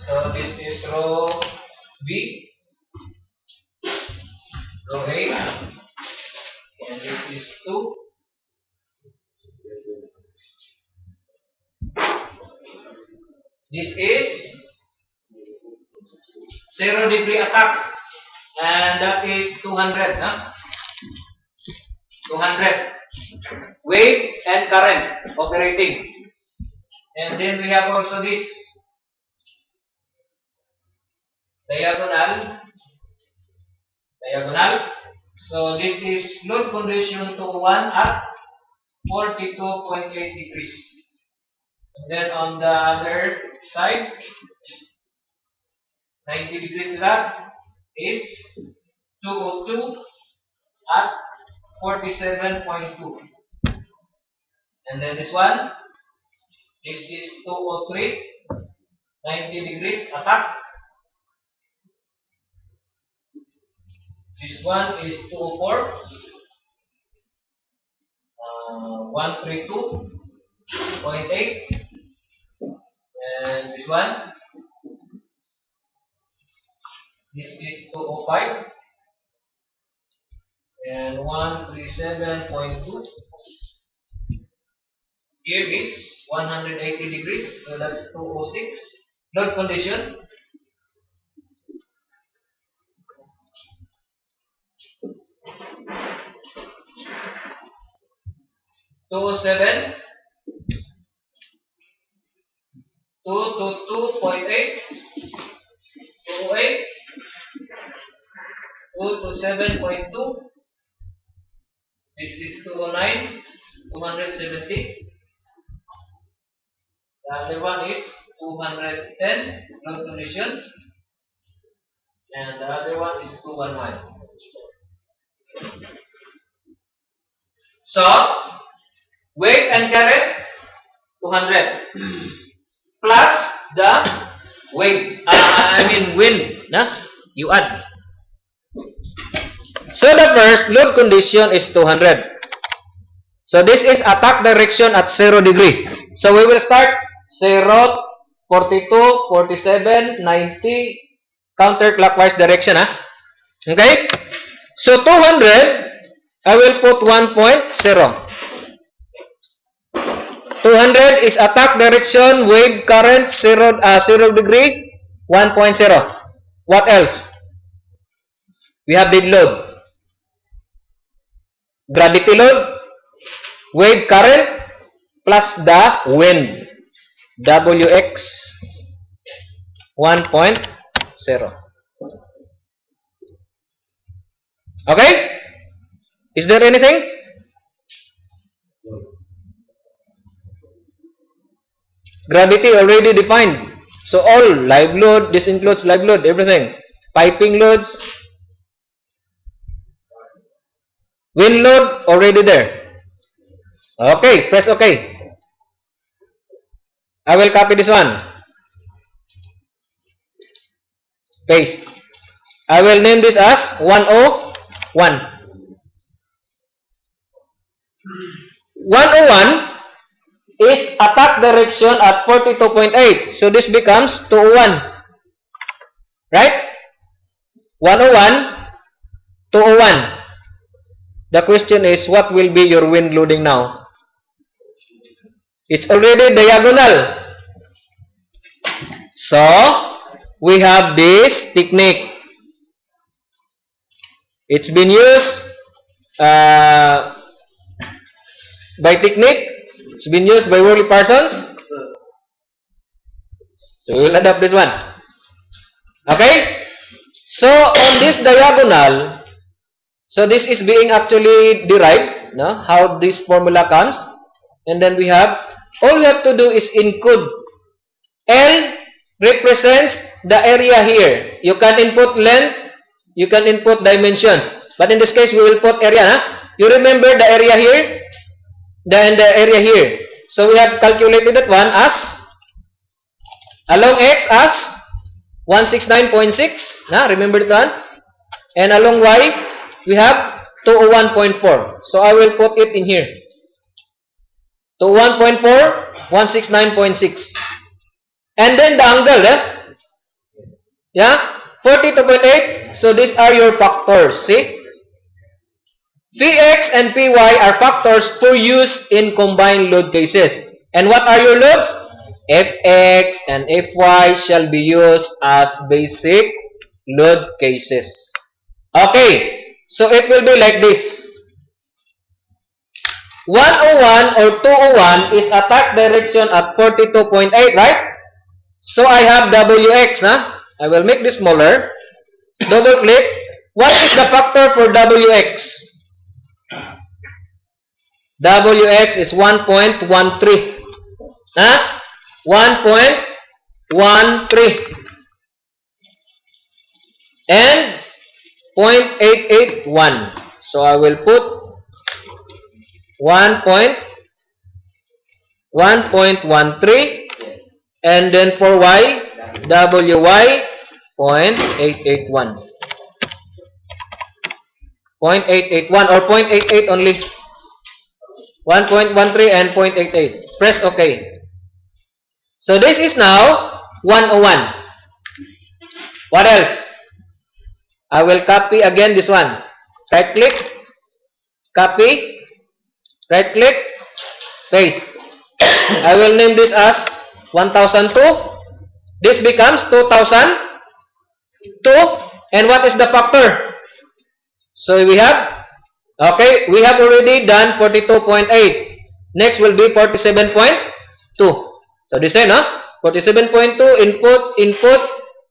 so this is row B, row A, and this is 2. This is 0 degree attack, and that is 200, 200 wave and current operating. And then we have also this diagonal. So this is load condition to 1 at 42.8 degrees. And then on the other side, 90 degrees to that is 202 at 47.2. And then this one, this is 203, 90 degrees attack. This one is 204, 132.8, and this one, this is 205, and 137.2. Here is 180 degrees, so that's 206. Load condition. Two 7, 222.8, 208, 227.2. This is 209, 270. The other one is 210, load condition, and the other one is 211. So, wave and current 200 plus the wave, wind, you add. So the first load condition is 200. So this is attack direction at 0 degree. So we will start 0, 42, 47, 90, counterclockwise direction. Okay? So 200, I will put 1.0. 200 is attack direction, wave current 0 degree, 1.0. What else? We have dead load, gravity load, wave current plus the wind, Wx 1.0. Okay? Is there anything? Gravity already defined. So all live load, this includes live load, everything. Piping loads. Wind load already there. Okay, press OK. I will copy this one. Paste. I will name this as 101. 101 is attack direction at 42.8. So this becomes 201. Right? 101, 201. The question is, what will be your wind loading now? It's already diagonal. So, we have this technique. It's been used by technique. It's been used by Worley Parsons. So, we will adopt this one. Okay? So, on this diagonal, so this is being actually derived, no? How this formula comes. And then we have all you have to do is include. L represents the area here. You can input length, you can input dimensions. But in this case, we will put area. Huh? You remember the area here? And the area here. So we have calculated that one as, along X as 169.6. Remember that one? And along Y, we have 201.4. So I will put it in here. 201.4, 169.6. And then the angle, yeah, 42.8. So these are your factors. See? Px and Py are factors for use in combined load cases. And what are your loads? Fx and Fy shall be used as basic load cases. Okay. So it will be like this. 101 or 201 is attack direction at 42.8, right? So I have Wx, I will make this smaller. Double click. What is the factor for Wx? Wx is 1.13. 1.13. And 0.881. So I will put 1.13, and then for y, Wy 0.881. 0.881 or 0.88 only. 1.13 and 0.88. Press OK. So this is now 101. What else? I will copy again this one. Right click, copy, right click, paste. I will name this as 1002. This becomes 2002. And what is the factor? So we have, okay, we have already done 42.8. Next will be 47.2. So this is, 47.2 input,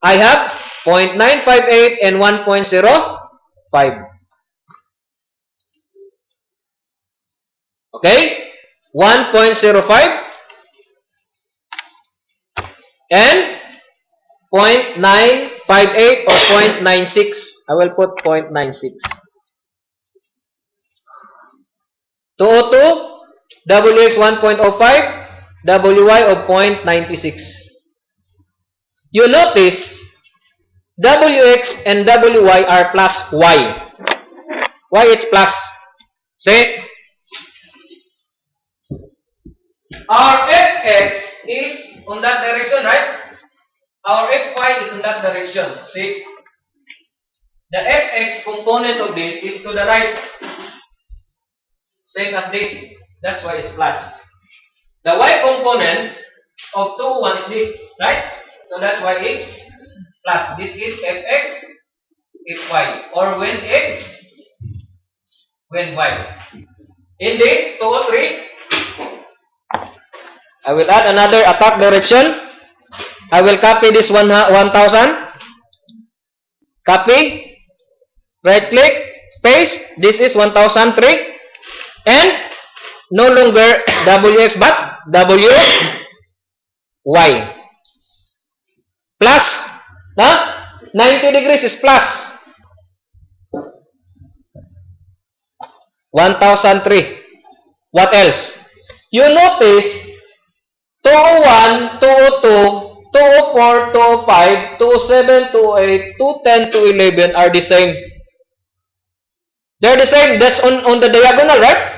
I have 0.958 and 1.05. Okay? 1.05 and 0.958 or 0.96. I will put 0.96. 202, Wx 1.05, Wy of 0.96. You notice Wx and Wy are plus y. Why it's plus? See? Our Fx is on that direction, right? Our Fy is in that direction. See? The Fx component of this is to the right. Same as this. That's why it's plus. The y component of 2, 1 is this, right? So that's why it's plus. This is Fx, Fy. Or when x, when y. In this 2 or 3, I will add another attack direction. I will copy this 1000. Copy. Right click. Paste. This is 1003. And no longer Wx but Wy. Plus. 90 degrees is plus. 1003. What else? You notice 201, 202, 204, 205, 207, 208, 210, 211 are the same. They're the same. That's on the diagonal, right?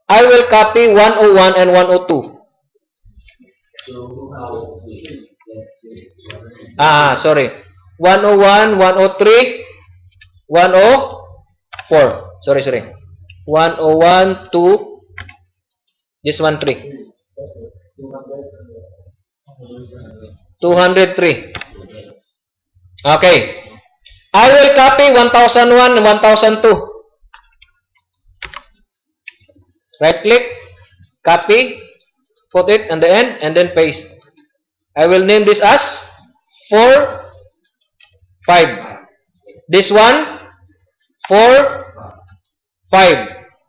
I will copy 101 and 102. Sorry. 101, 103, 104. Sorry. 101, 2, this one 3. 203. Okay. I will copy 1001 and 1002. Right click, copy, put it on the end, and then paste. I will name this as 4, 5. This one, 4, 5.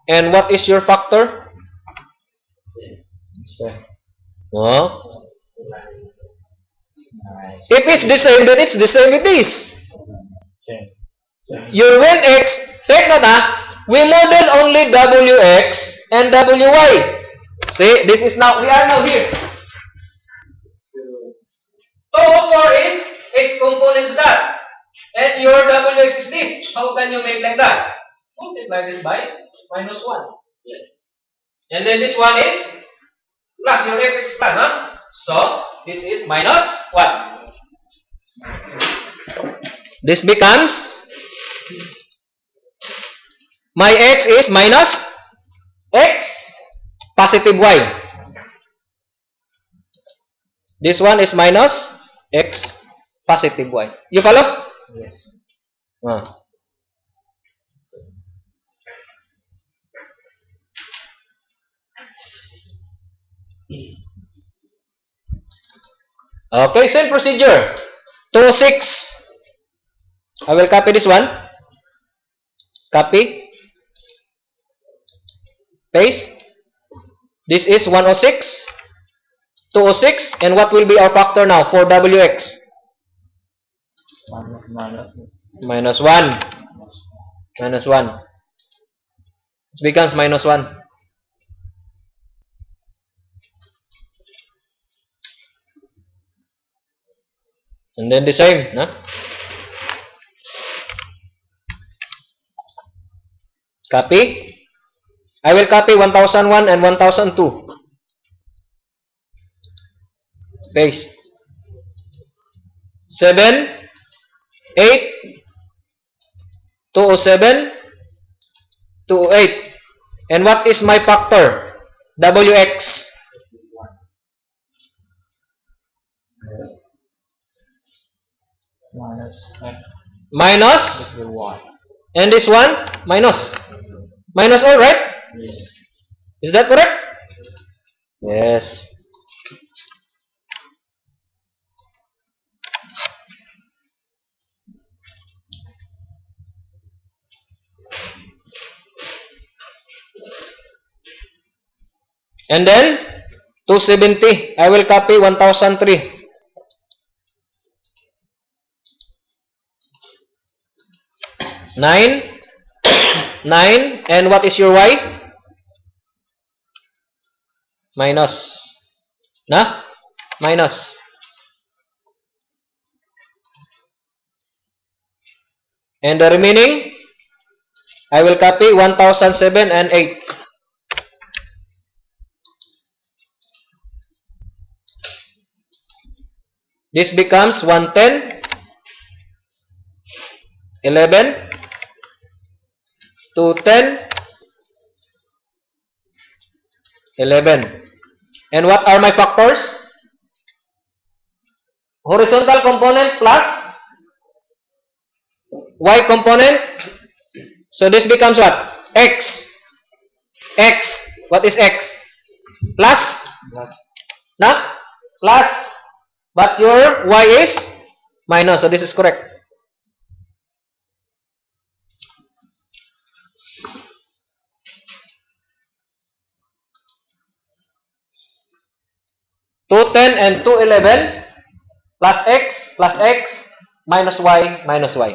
And what is your factor? Oh. If it's the same, then it's the same with this. Your win X, take note we model only WX and WY. See, this is now, we are now here. 204 is X components that. And your WX is this. How can you make like that? Multiply this by minus 1. Yes. And then this one is plus, your fx plus, So, this is minus what? This becomes, my x is minus x positive y. This one is minus x positive y. You follow? Yes. Okay, same procedure. 2, 6. I will copy this one. Copy. Paste. This is 106. 206. And what will be our factor now for WX? Minus 1. Minus 1. It becomes minus 1. And then the same, Copy. I will copy 1001 and 1002. Paste. 7, 8, 207, 208. And what is my factor? WX. Minus. And this one? Minus. Minus all, right? Yes. Is that correct? Yes. And then 270. I will copy 1003. 9. 9. And what is your y? Minus. Minus. And the remaining, I will copy 1007 and 8. This becomes 110, 11, 210, 11. And what are my factors? Horizontal component plus y component. So this becomes what? X. X. What is X? Plus? Plus. But your y is minus. So this is correct. (210) and 211 plus x minus y.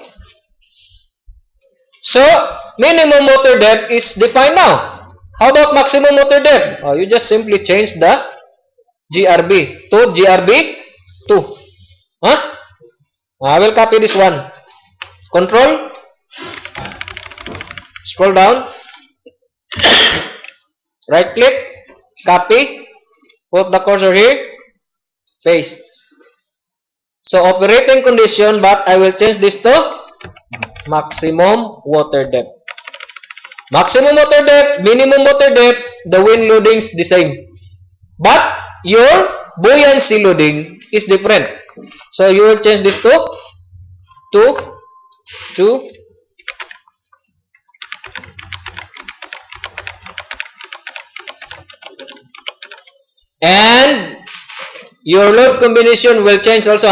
So minimum motor depth is defined now. How about maximum motor depth? Oh, you just simply change the GRB to GRB 2. I will copy this one. Control. Scroll down. Right click. Copy. Put the cursor here. Paste. So operating condition, but I will change this to maximum water depth. Maximum water depth, minimum water depth, the wind loading is the same. But your buoyancy loading is different. So you will change this to 2. And your load combination will change also.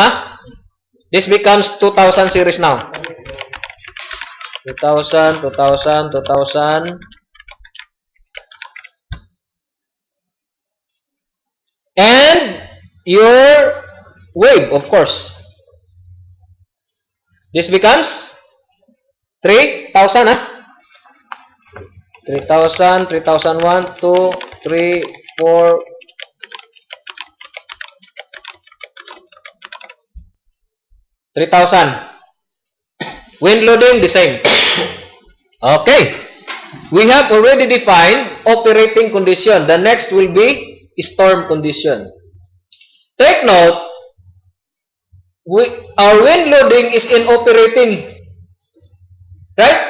This becomes 2000 series now. 2000. and your wave, of course. This becomes 3,000, huh? 3,000, 3,001, 2, 3, 4, 3,000. Wind loading, the same. Okay. We have already defined operating condition. The next will be storm condition. Take note, our wind loading is in operating. Right?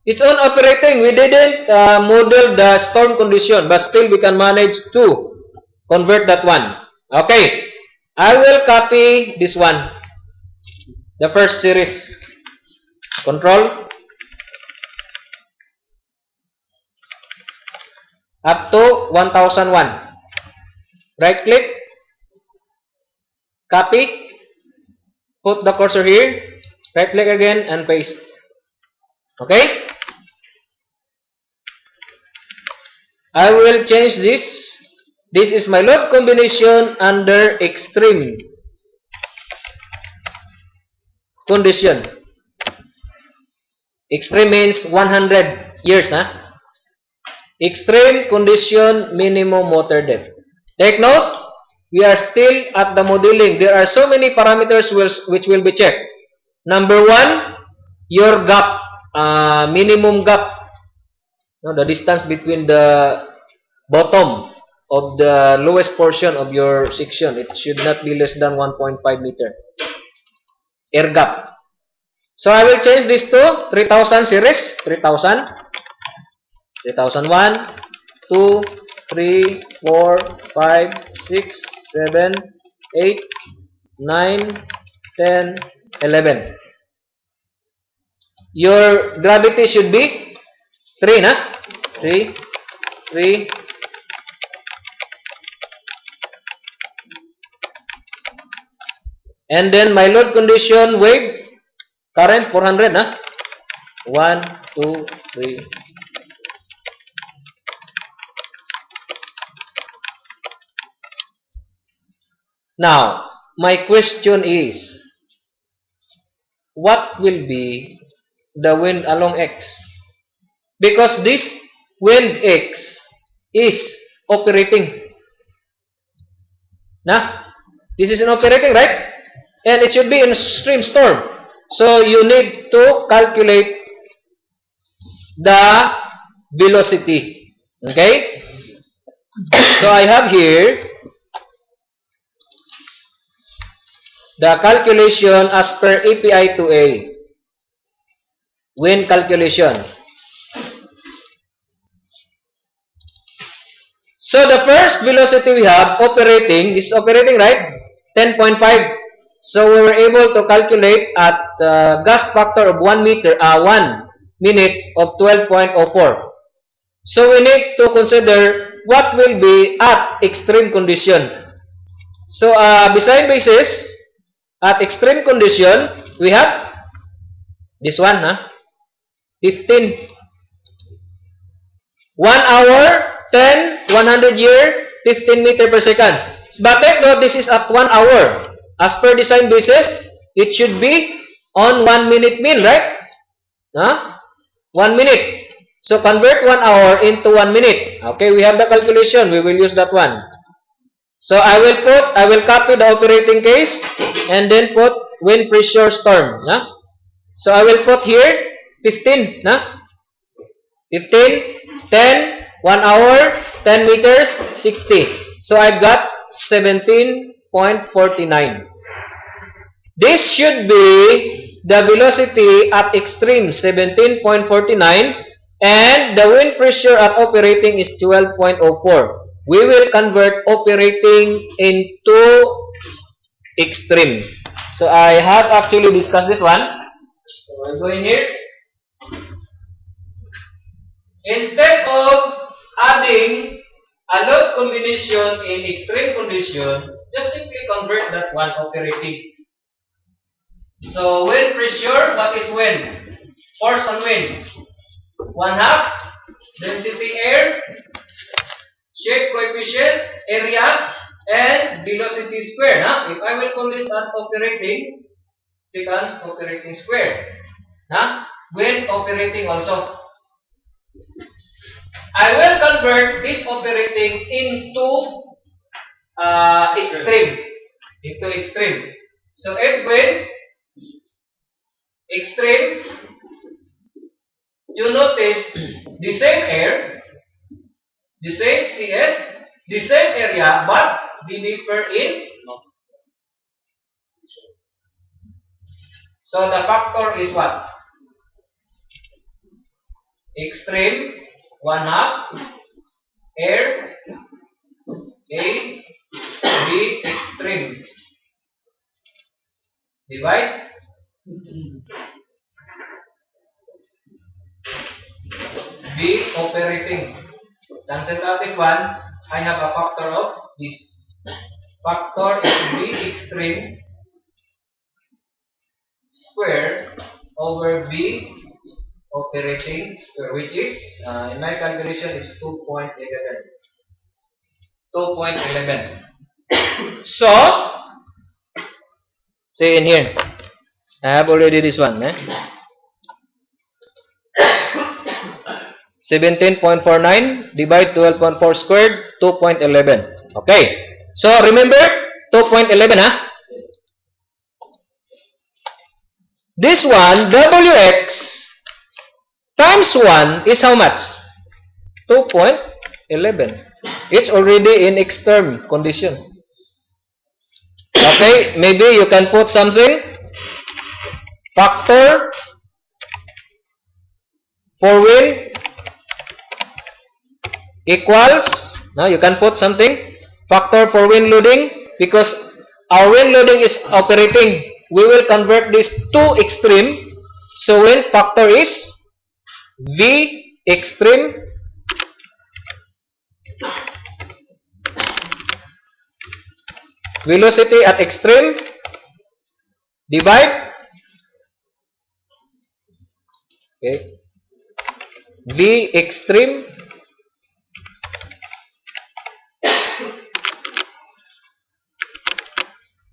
It's on operating. We didn't model the storm condition, but still we can manage to convert that one. Okay. I will copy this one. The first series. Control. Up to 1001. Right click. Copy. Put the cursor here. Right click again and paste. Okay? I will change this. This is my load combination under extreme condition. Extreme means 100 years, huh? Extreme condition minimum water depth. Take note, we are still at the modeling. There are so many parameters which will be checked. Number one, your gap, minimum gap. No, the distance between the bottom of the lowest portion of your section. It should not be less than 1.5 meter. Air gap. So I will change this to 3,000 series. 3,000. 3,001, 2, 3, 4, 5, 6, 7, 8, 9, 10, 11. Your gravity should be 3, na? 3, 3. And then my load condition wave, current 400, na? 1, 2, 3. Now, my question is, what will be the wind along X? Because this wind X is operating. Nah, this is an operating, right? And it should be in stream storm. So you need to calculate the velocity. Okay? So I have here the calculation as per API 2A. Wind calculation. So the first velocity we have operating, this is operating, right? 10.5. So we were able to calculate at gust factor of 1 minute of 12.04. So we need to consider what will be at extreme condition. So design basis, at extreme condition, we have this one, 15. 1 hour, 10, 100 year, 15 meter per second. But take note, this is at 1 hour. As per design basis, it should be on 1 minute mean, right? 1 minute. So convert 1 hour into 1 minute. Okay, we have the calculation. We will use that one. So I will copy the operating case and then put wind pressure storm. So I will put here 15. 15, 10, 1 hour, 10 meters, 60. So I got 17.49. This should be the velocity at extreme, 17.49, and the wind pressure at operating is 12.04. We will convert operating into extreme. So I have actually discussed this one. So we're going here. Instead of adding a load combination in extreme condition, just simply convert that one operating. So wind pressure, what is wind? Force on wind. 1/2 density air, shape coefficient, area, and velocity square. If I will call this as operating, becomes operating square. When operating also, I will convert this operating into extreme. So if when extreme, you notice the same air, the same CS, the same area, but the differ in. So the factor is what? Extreme 1/2 air A B extreme divide B operating. Cancel out this one. I have a factor of this. Factor is B extreme square over B operating square, which is in my calculation is 2.11. 2.11. So see in here, I have already this one. 17.49 divide 12.4 squared, 2.11. Okay. So remember 2.11, This one, Wx times 1 is how much? 2.11. It's already in extreme condition. Okay, maybe you can put something. Factor for wind equals, now you can put something. Factor for wind loading, because our wind loading is operating. We will convert this to extreme. So wind factor is V extreme velocity at extreme divide V extreme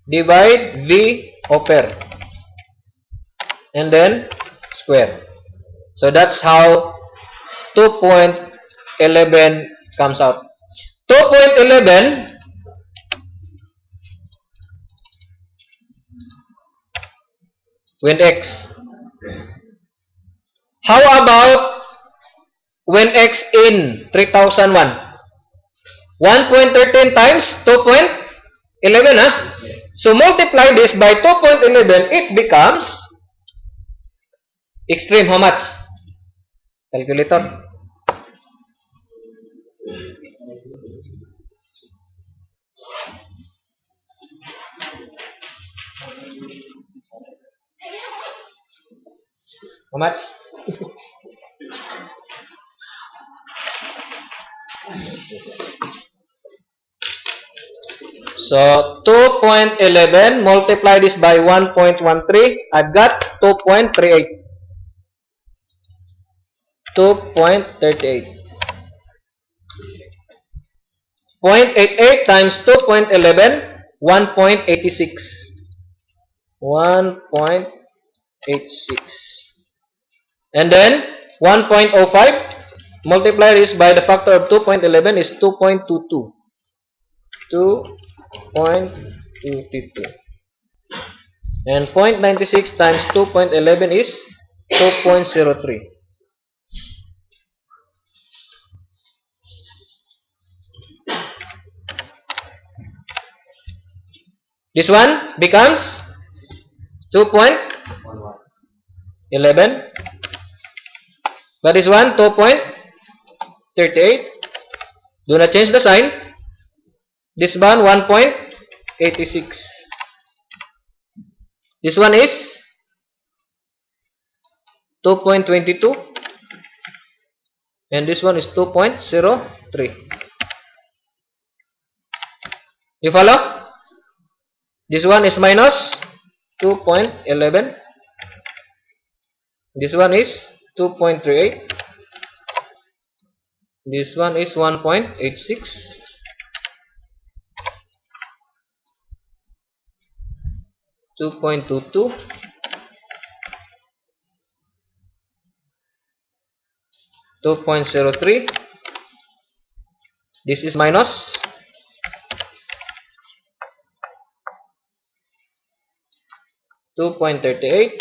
divide V oper and then square. So that's how 2.11 comes out. 2.11 when x. How about when x in 3001? 1.13 times 2.11, So multiply this by 2.11, it becomes extreme how much? Calculator. How much? So 2.11 multiply this by 1.13, I've got 2.38. 2.38. 0.88 times 2.11, 1.86. 1.86. And then 1.05 multiply this by the factor of 2.11 is 2.22. 2.252. And 0.96 times 2.11 is 2.03. This one becomes 2.11. But this one 2.38. Do not change the sign. This one 1.86. This one is 2.22. And this one is 2.03. You follow? This one is minus 2.11. This one is 2.38. This one is 1.86. 2.22. 2.03. This is minus 2.38,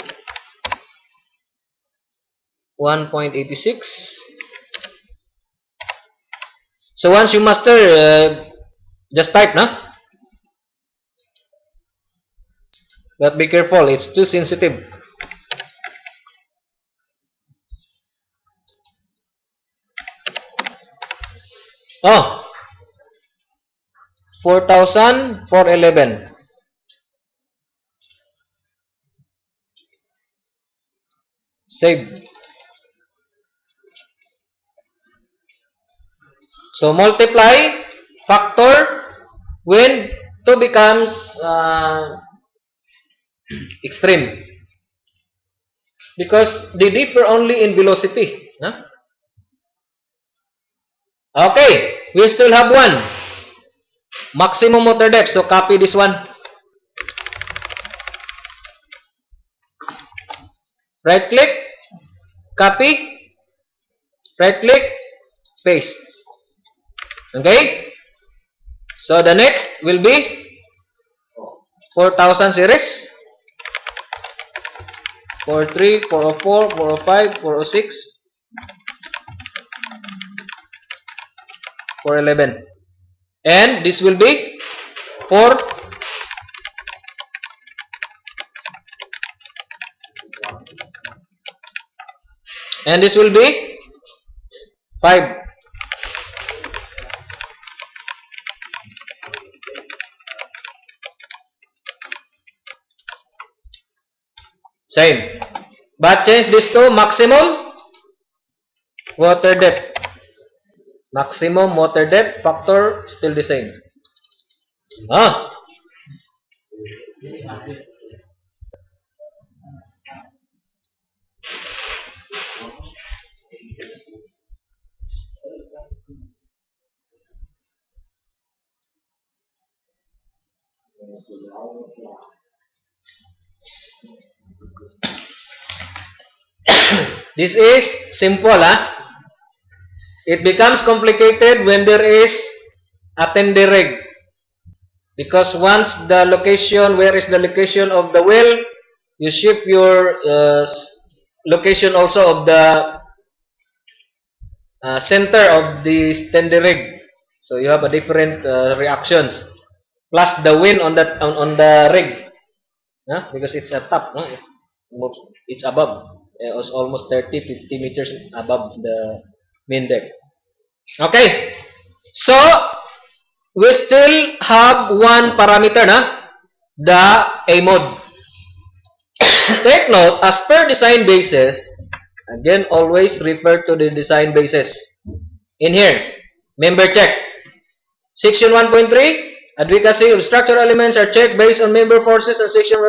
1.86. So once you master, just type, na? But be careful, it's too sensitive. Oh, 4,411. Save. So multiply, factor, when 2 becomes extreme. Because they differ only in velocity. Huh? Okay, we still have one. Maximum motor depth. So copy this one. Right click, copy, right click, paste. Okay? So the next will be 4,000 series. 403, 404, 405, 406, 411. And this will be 4. And this will be 5. Same. But change this to maximum water depth. Maximum water depth factor still the same. Ah. This is simple, It becomes complicated when there is a tendereg. Because once the location, where is the location of the well, you shift your location also of the center of the tendereg. So you have a different reactions. Plus the wind on the rig, because it's a top, it's above. It's almost 30-50 meters above the main deck. Okay, so we still have one parameter, the A mode. Take note, as per design basis, again always refer to the design basis. In here, member check. Section 1.3, advocacy of structural elements are checked based on member forces and section